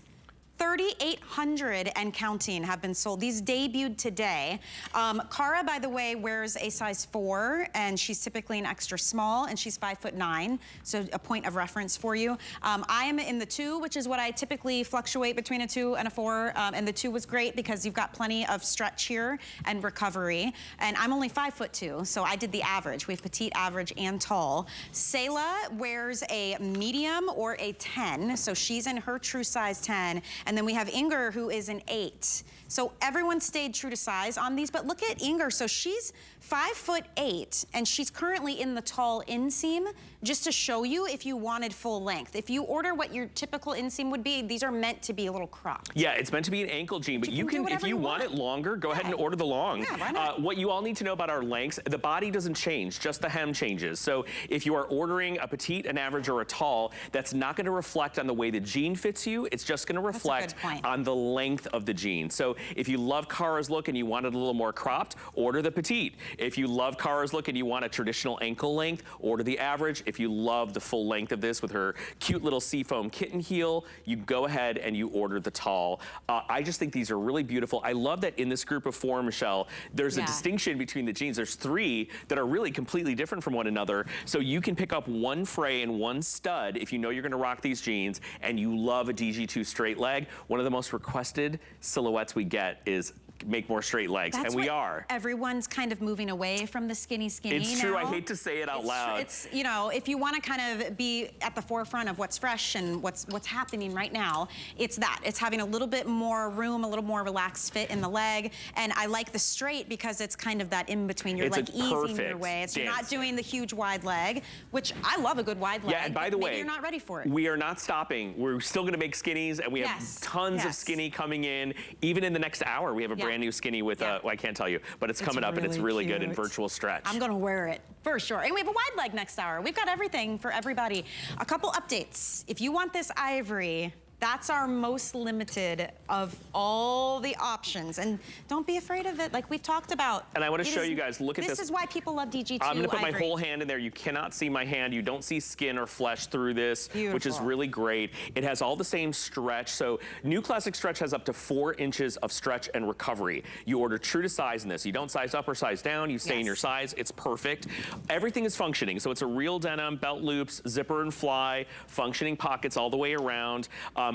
3,800 and counting have been sold. These debuted today. Cara, by the way, wears a size 4, and she's typically an extra small, and she's 5'9", so a point of reference for you. I am in the 2, which is what I typically fluctuate between a 2 and a 4, and the 2 was great because you've got plenty of stretch here and recovery, and I'm only 5'2", so I did the average. We have petite, average, and tall. Selah wears a medium or a 10, so she's in her true size 10. And then we have Inger, who is an 8. So everyone stayed true to size on these, but look at Inger. So she's 5'8", and she's currently in the tall inseam, just to show you if you wanted full length. If you order what your typical inseam would be, these are meant to be a little cropped. Yeah, it's meant to be an ankle jean, but you can if you want it longer, go ahead and order the long. Yeah, why not? What you all need to know about our lengths, the body doesn't change, just the hem changes. So if you are ordering a petite, an average, or a tall, that's not gonna reflect on the way the jean fits you, it's just gonna reflect on the length of the jean. So if you love Cara's look and you want it a little more cropped, order the petite. If you love Cara's look and you want a traditional ankle length, order the average. If you love the full length of this with her cute little seafoam kitten heel, you go ahead and you order the tall. I just think these are really beautiful. I love that in this group of 4, Michelle, there's a distinction between the jeans. There's 3 that are really completely different from one another. So you can pick up 1 fray and 1 stud if you know you're gonna rock these jeans and you love a DG2 straight leg. One of the most requested silhouettes we get is make more straight legs, and we are. Everyone's kind of moving away from the skinny It's true, I hate to say it out loud. It's, you know, if you want to kind of be at the forefront of what's fresh and what's happening right now, it's that. It's having a little bit more room, a little more relaxed fit in the leg, and I like the straight because it's kind of that in between. You're like easing your way. You're not doing the huge wide leg, which I love a good wide leg. Yeah, and by the way, you're not ready for it. We are not stopping. We're still gonna make skinnies, and we have tons of skinny coming in. Even in the next hour, we have a brand new skinny with, well, I can't tell you, but it's coming up and it's really good in virtual stretch. I'm gonna wear it for sure. And we have a wide leg next hour. We've got everything for everybody. A couple updates. If you want this ivory, that's our most limited of all the options. And don't be afraid of it, like we've talked about. And I want to show you guys, look at this. This is why people love DG2 I'm gonna put ivory. my whole hand in there. You cannot see my hand. You don't see skin or flesh through this, which is really great. It has all the same stretch. So New Classic Stretch has up to 4 inches of stretch and recovery. You order true to size in this. You don't size up or size down. You stay in your size. It's perfect. Everything is functioning. So it's a real denim, belt loops, zipper and fly, functioning pockets all the way around.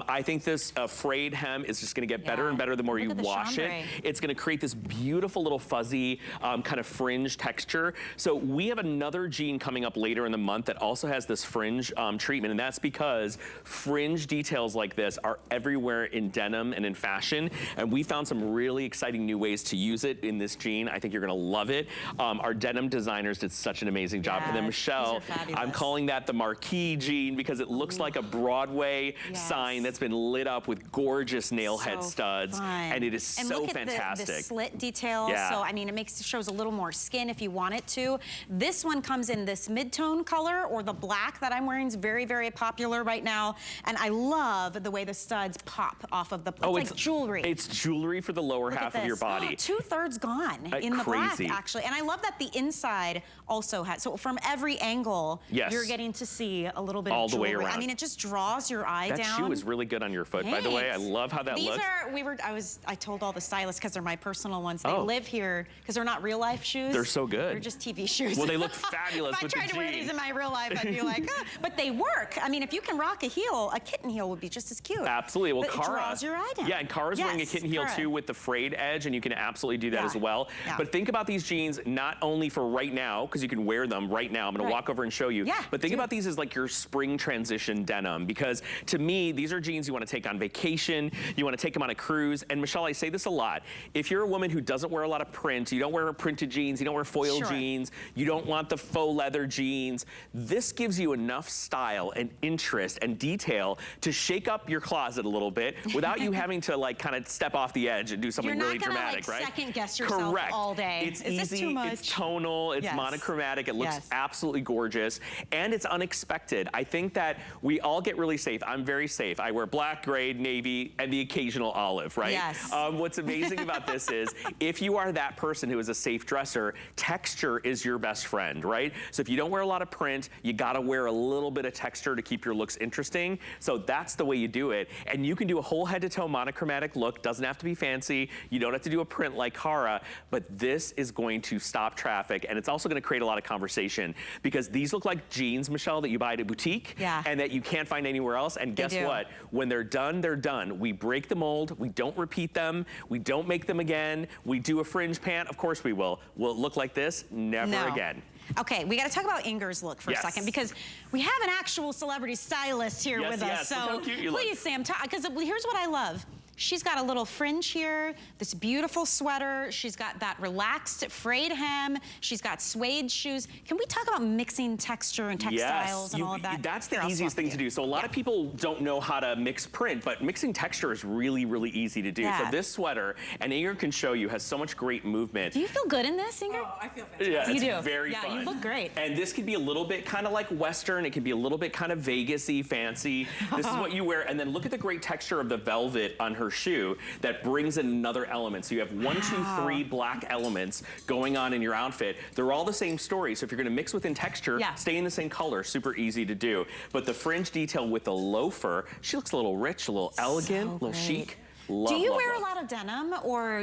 I think this frayed hem is just gonna get better and better the more you wash it. It's gonna create this beautiful little fuzzy kind of fringe texture. So we have another jean coming up later in the month that also has this fringe treatment, and that's because fringe details like this are everywhere in denim and in fashion, and we found some really exciting new ways to use it in this jean. I think you're gonna love it. Our denim designers did such an amazing job. And then Michelle, I'm calling that the marquee jean because it looks like a Broadway sign that's been lit up with gorgeous nail head studs, and it is so fantastic. The slit detail, so I mean, it shows a little more skin if you want it to. This one comes in this mid-tone color, or the black that I'm wearing is very, very popular right now, and I love the way the studs pop off of the, it's like jewelry. It's jewelry for the lower half of your body. 2/3 gone in the black, actually, and I love that the inside also has, so from every angle, you're getting to see a little bit all of jewelry. the way around. I mean, it just draws your eye down. That shoe is really good on your foot, by the way. I love how that looks. I told all the stylists, because they're my personal ones, they live here, because they're not real life shoes. They're so good. They're just TV shoes. Well, they look fabulous with the jean. If I tried to wear these in my real life, I'd be like, but they work. I mean, if you can rock a heel, a kitten heel would be just as cute. Absolutely. Well, Cara, it draws your eye down. Yeah, and Cara's wearing a kitten heel too with the frayed edge, and you can absolutely do that as well. But think about these jeans not only for right now, because you can wear them right now. I'm gonna walk over and show you. But think about these as like your spring transition denim, because to me, these are jeans you want to take on vacation, you want to take them on a cruise. And Michelle, I say this a lot. If you're a woman who doesn't wear a lot of print, you don't wear printed jeans, you don't wear foil jeans, you don't want the faux leather jeans, this gives you enough style and interest and detail to shake up your closet a little bit without you having to like kind of step off the edge and do something really dramatic, right? Second guess yourself all day. It's easy, this too much? It's tonal, it's monochromatic, it looks absolutely gorgeous, and it's unexpected. I think that we all get really safe. I'm very safe. I I wear black, gray, navy, and the occasional olive, right? Yes. What's amazing about this is if you are that person who is a safe dresser, texture is your best friend, right? So if you don't wear a lot of print, you gotta wear a little bit of texture to keep your looks interesting. So that's the way you do it. And you can do a whole head to toe monochromatic look. Doesn't have to be fancy. You don't have to do a print like Cara, but this is going to stop traffic, and it's also gonna create a lot of conversation because these look like jeans, Michelle, that you buy at a boutique and that you can't find anywhere else. And guess what? When they're done, they're done. We break the mold. We don't repeat them. We don't make them again. We do a fringe pant. Of course we will. Will it look like this? Never again. Okay, we got to talk about Inger's look for a second because we have an actual celebrity stylist here with us. So look how cute you please, look. Sam, because here's what I love. She's got a little fringe here, this beautiful sweater. She's got that relaxed frayed hem. She's got suede shoes. Can we talk about mixing texture and textiles and all of that? That's the easiest thing to do. So a lot of people don't know how to mix print, but mixing texture is really, really easy to do. So this sweater, and Inger can show you, has so much great movement. Do you feel good in this, Inger? Oh, I feel fantastic. Yeah, you it's do. Very fun. Yeah, you look great. And this could be a little bit kind of like Western. It could be a little bit kind of Vegas-y, fancy. This is what you wear. And then look at the great texture of the velvet on her shoe that brings in another element. So you have 1, 2, 3 black elements going on in your outfit. They're all the same story. So if you're gonna mix within texture, stay in the same color, super easy to do. But the fringe detail with the loafer, she looks a little rich, a little elegant, a little chic. Love, do you love, wear love. a lot of denim, or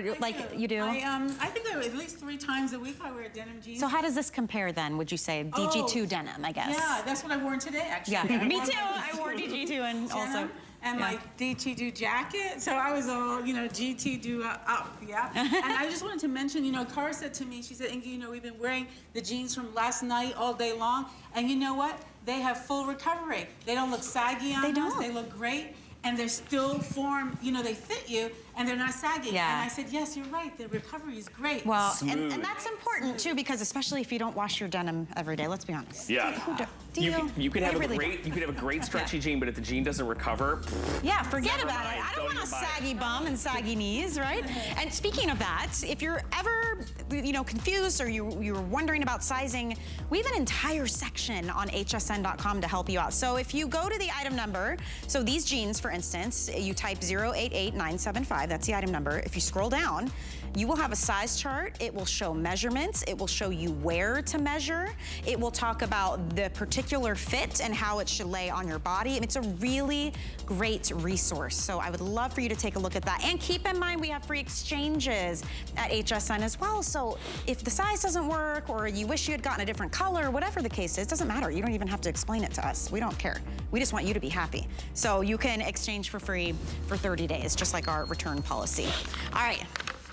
you do? I think at least 3 times a week I wear denim jeans. So how does this compare then, would you say? DG2 denim, I guess. Yeah, that's what I wore today, actually. Yeah, me too. I wore DG2 and also. And my DG2 jacket, so I was all, G2 up, And I just wanted to mention, Cara said to me, she said, Inge, we've been wearing the jeans from last night all day long, and you know what? They have full recovery. They don't look saggy on us. They look great. And they're still form, they fit you, and they're not saggy. Yeah. And I said, yes, you're right, the recovery is great. Well, and that's important too, because especially if you don't wash your denim every day, let's be honest. Yeah. You can have a great stretchy jean, but if the jean doesn't recover, forget about it. I don't want a saggy bum and saggy knees, right? And speaking of that, if you're ever, confused or you're wondering about sizing, we have an entire section on hsn.com to help you out. So if you go to the item number, so these jeans, for instance, you type 088975, that's the item number. If you scroll down, you will have a size chart. It will show measurements. It will show you where to measure. It will talk about the particular fit and how it should lay on your body. It's a really great resource. So I would love for you to take a look at that. And keep in mind, we have free exchanges at HSN as well. So if the size doesn't work or you wish you had gotten a different color, whatever the case is, doesn't matter. You don't even have to explain it to us. We don't care. We just want you to be happy. So you can exchange for free for 30 days, just like our return policy. All right.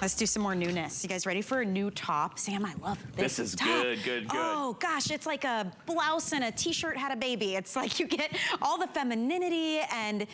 Let's do some more newness. You guys ready for a new top? Sam, I love this. This is top. good. Oh gosh, it's like a blouse and a t-shirt had a baby. It's like you get all the femininity and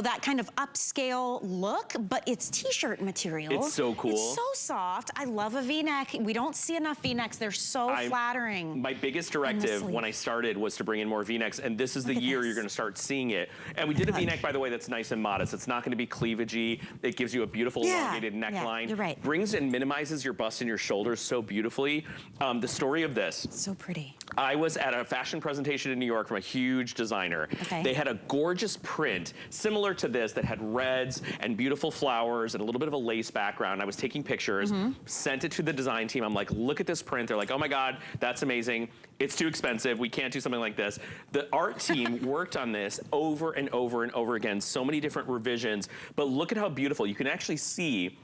that kind of upscale look, but it's t-shirt material. It's so cool. It's so soft. I love a V-neck. We don't see enough V-necks. They're so flattering. My biggest directive when I started was to bring in more V-necks, and this is the year you're gonna start seeing it. And we did a V-neck, by the way, that's nice and modest. It's not gonna be cleavagey. It gives you a beautiful elongated neckline. You're right. Brings and minimizes your bust and your shoulders so beautifully. The story of this. So pretty. I was at a fashion presentation in New York from a huge designer. Okay. They had a gorgeous print similar to this that had reds and beautiful flowers and a little bit of a lace background. I was taking pictures, sent it to the design team. I'm like, look at this print. They're like, oh my God, that's amazing. It's too expensive. We can't do something like this. The art team worked on this over and over and over again. So many different revisions, but look at how beautiful. You can actually see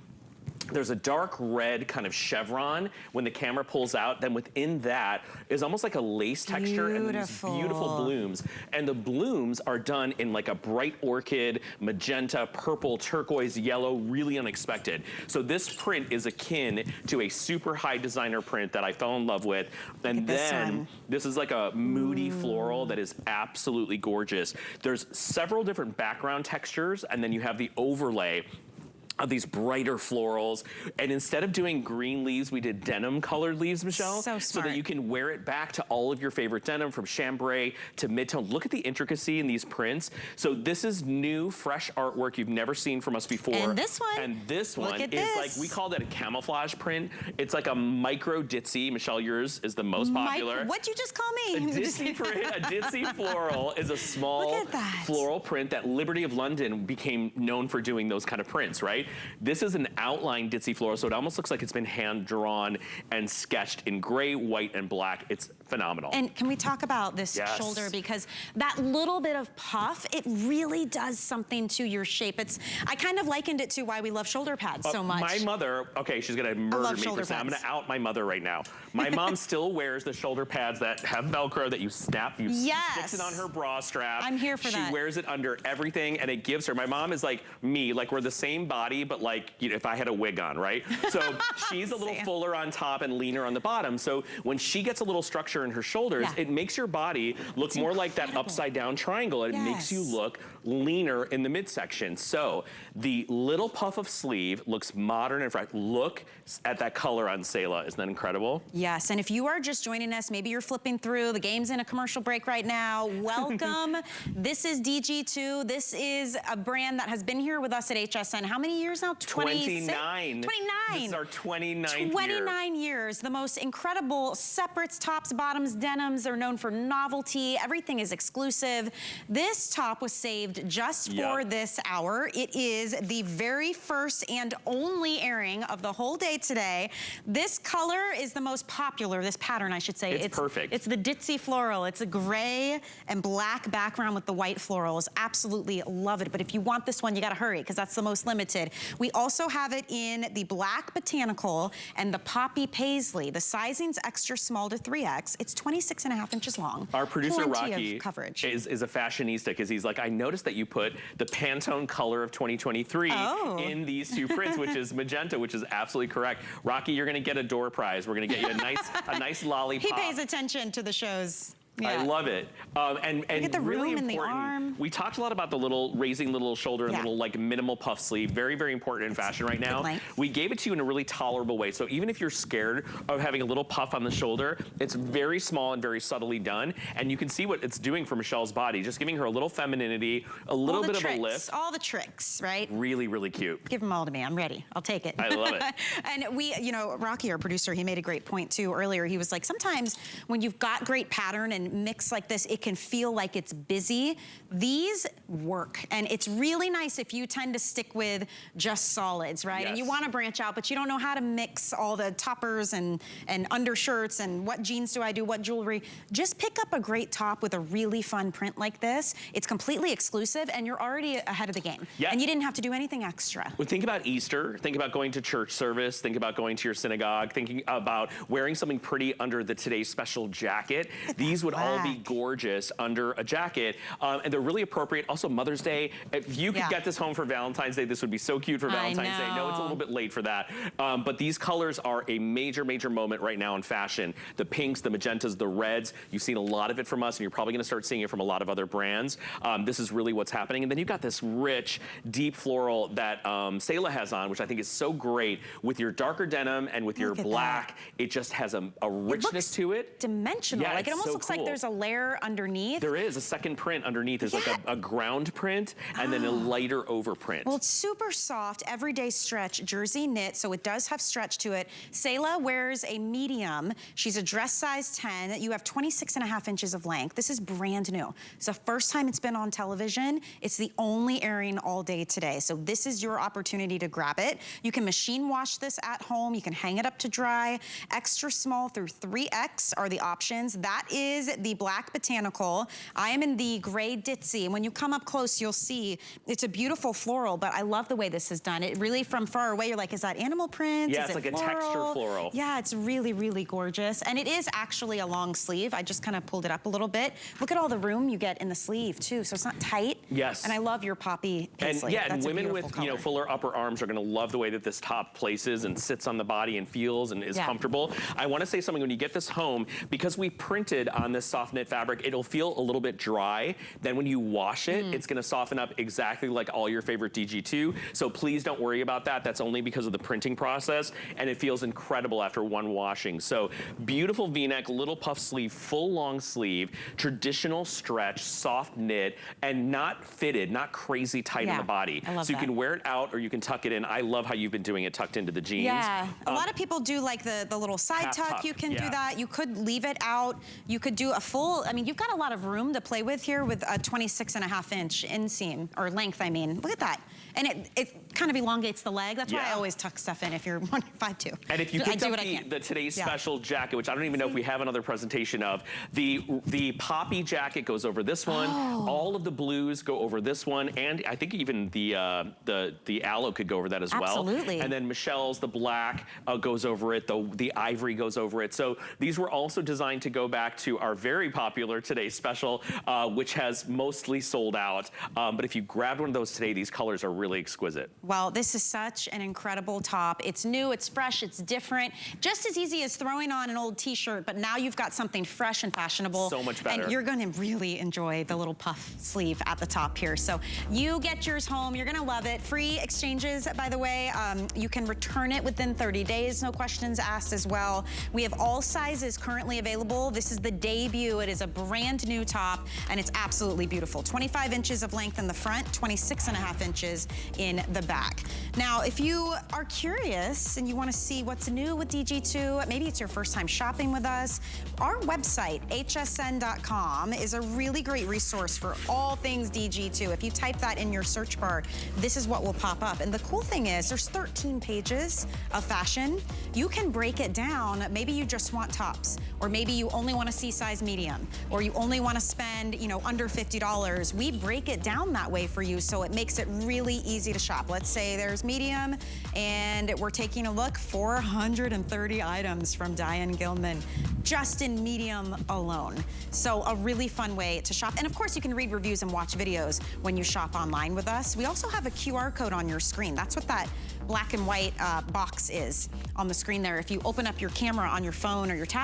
there's a dark red kind of chevron when the camera pulls out. Then within that is almost like a lace texture and these beautiful blooms. And the blooms are done in like a bright orchid, magenta, purple, turquoise, yellow, really unexpected. So this print is akin to a super high designer print that I fell in love with. And then this is like a moody floral that is absolutely gorgeous. There's several different background textures, and then you have the overlay. of these brighter florals. And instead of doing green leaves, we did denim colored leaves, Michelle. So smart. So that you can wear it back to all of your favorite denim, from chambray to mid-tone. Look at the intricacy in these prints. So this is new, fresh artwork you've never seen from us before. And this one. And this one is this. like, we call that a camouflage print. It's like a micro ditzy. Michelle, yours is the most popular. What'd you just call me? A ditzy print, a ditzy floral is a small floral print that Liberty of London became known for doing those kind of prints, right? This is an outline ditzy floral, so it almost looks like it's been hand drawn and sketched in gray, white, and black. It's phenomenal. And can we talk about this shoulder? Because that little bit of puff, it really does something to your shape. I kind of likened it to why we love shoulder pads so much. My mother, okay, she's gonna murder me for saying, I'm gonna out my mother right now. My mom still wears the shoulder pads that have Velcro that you snap, sticks it on her bra strap. I'm here for that. She wears it under everything, and it gives her, my mom is like me, like we're the same body, but like, you know, if I had a wig on, right? So she's a little fuller on top and leaner on the bottom. So when she gets a little structure in her shoulders, it makes your body look more like that upside down triangle. It makes you look leaner in the midsection. So the little puff of sleeve looks modern and fresh. Look at that color on Selah. Isn't that incredible? Yes, and if you are just joining us, maybe you're flipping through, the game's in a commercial break right now, welcome. This is DG2. This is a brand that has been here with us at HSN. How many years now? 29. 29. This is our 29th year. 29 years. The most incredible separates, tops, bottoms, denims. They're known for novelty. Everything is exclusive. This top was saved just for this hour. It is the very first and only airing of the whole day today. This color is the most popular, this pattern, I should say. It's perfect. It's the ditzy floral. It's a gray and black background with the white florals. Absolutely love it. But if you want this one, you gotta hurry because that's the most limited. We also have it in the black botanical and the poppy paisley. The sizing's extra small to 3X. It's 26.5 inches long. Our producer, Plenty Rocky, of coverage. is a fashionista because he's like, I noticed that you put the Pantone color of 2023 in these two prints, which is magenta, which is absolutely correct. Rocky, you're gonna get a door prize. We're gonna get you a nice lollipop. He pays attention to the shows. Yeah. I love it. And Look at the really room in important, the arm. we talked a lot about the raising little shoulder and little like minimal puff sleeve. Very, very important in fashion right now. We gave it to you in a really tolerable way. So even if you're scared of having a little puff on the shoulder, it's very small and very subtly done. And you can see what it's doing for Michelle's body, just giving her a little femininity, a little bit of a lift. All the tricks, right? Really, really cute. Give them all to me. I'm ready. I'll take it. I love it. And we, you know, Rocky, our producer, he made a great point too earlier. He was like, sometimes when you've got great pattern and mix like this, it can feel like it's busy. These work, and it's really nice if you tend to stick with just solids, right? And you want to branch out, but you don't know how to mix all the toppers and undershirts and what jeans do I do, what jewelry. Just pick up a great top with a really fun print like this. It's completely exclusive, and you're already ahead of the game. And you didn't have to do anything extra. Well, think about Easter. Think about going to church service. Think about going to your synagogue. Thinking about wearing something pretty under the Today's Special jacket. These would all be gorgeous under a jacket, and they're really appropriate. Also, Mother's Day, if you could get this home for Valentine's Day, this would be so cute for Valentine's Day. No, it's a little bit late for that, but these colors are a major, major moment right now in fashion. The pinks, the magentas, the reds, you've seen a lot of it from us, and you're probably gonna start seeing it from a lot of other brands. This is really what's happening. And then you've got this rich, deep floral that Selah has on, which I think is so great with your darker denim and with your black. It just has a richness to it. Dimensional. Like it almost looks like there's a layer underneath. There is a second print underneath. There's like a ground print and then a lighter over print. Well, it's super soft, everyday stretch, jersey knit, so it does have stretch to it. Selah wears a medium. She's a dress size 10. You have 26.5 inches of length. This is brand new. It's the first time it's been on television. It's the only airing all day today. So this is your opportunity to grab it. You can machine wash this at home. You can hang it up to dry. Extra small through 3X are the options. That is the black botanical. I am in the gray ditzy. And when you come up close, you'll see it's a beautiful floral, but I love the way this is done. It really, from far away, you're like, is that animal print? Yeah, is it's like floral? a texture floral. Yeah, it's really, really gorgeous. And it is actually a long sleeve. I just kind of pulled it up a little bit. Look at all the room you get in the sleeve too. So it's not tight. Yes. And I love your poppy paisley. And That's women with color. fuller upper arms are gonna love the way that this top places and sits on the body and feels and is comfortable. I wanna say something when you get this home, because we printed on this this soft knit fabric, it'll feel a little bit dry. Then when you wash it, it's gonna soften up exactly like all your favorite DG2. So please don't worry about that. That's only because of the printing process, and it feels incredible after one washing. So beautiful V-neck, little puff sleeve, full long sleeve, traditional stretch, soft knit, and not fitted, not crazy tight in the body. I love so you that. can wear it out or you can tuck it in. I love how you've been doing it tucked into the jeans. Yeah, a lot of people do like the little side Half tuck. tuck, You can yeah. do that. You could leave it out. You could do a full, I mean, you've got a lot of room to play with here with a 26.5-inch inseam, or length, I mean. Look at that. And it kind of elongates the leg. That's why I always tuck stuff in if you're 5'2". And if you picked up the today's special jacket, which I don't even know if we have another presentation of, the poppy jacket goes over this one. All of the blues go over this one, and I think even the aloe could go over that as well. Absolutely. And then Michelle's, the black, goes over it. The ivory goes over it. So these were also designed to go back to our very popular today's special, which has mostly sold out. But if you grabbed one of those today, these colors are really exquisite. Well, this is such an incredible top. It's new, it's fresh, it's different. Just as easy as throwing on an old t-shirt, but now you've got something fresh and fashionable. So much better. And you're gonna really enjoy the little puff sleeve at the top here. So you get yours home, you're gonna love it. Free exchanges, by the way. You can return it within 30 days, no questions asked as well. We have all sizes currently available. This is the debut. It is a brand new top, and it's absolutely beautiful. 25 inches of length in the front, 26.5 inches in the back. Now, if you are curious and you want to see what's new with DG2, maybe it's your first time shopping with us, our website, hsn.com, is a really great resource for all things DG2. If you type that in your search bar, this is what will pop up. And the cool thing is there's 13 pages of fashion. You can break it down. Maybe you just want tops, or maybe you only want to see size medium, or you only want to spend, you know, under $50. We break it down that way for you, so it makes it really easy to shop. Let's say there's medium, and we're taking a look, 430 items from Diane Gilman, just in medium alone. So a really fun way to shop. And of course, you can read reviews and watch videos when you shop online with us. We also have a QR code on your screen. That's what that black and white box is on the screen there. If you open up your camera on your phone or your tablet,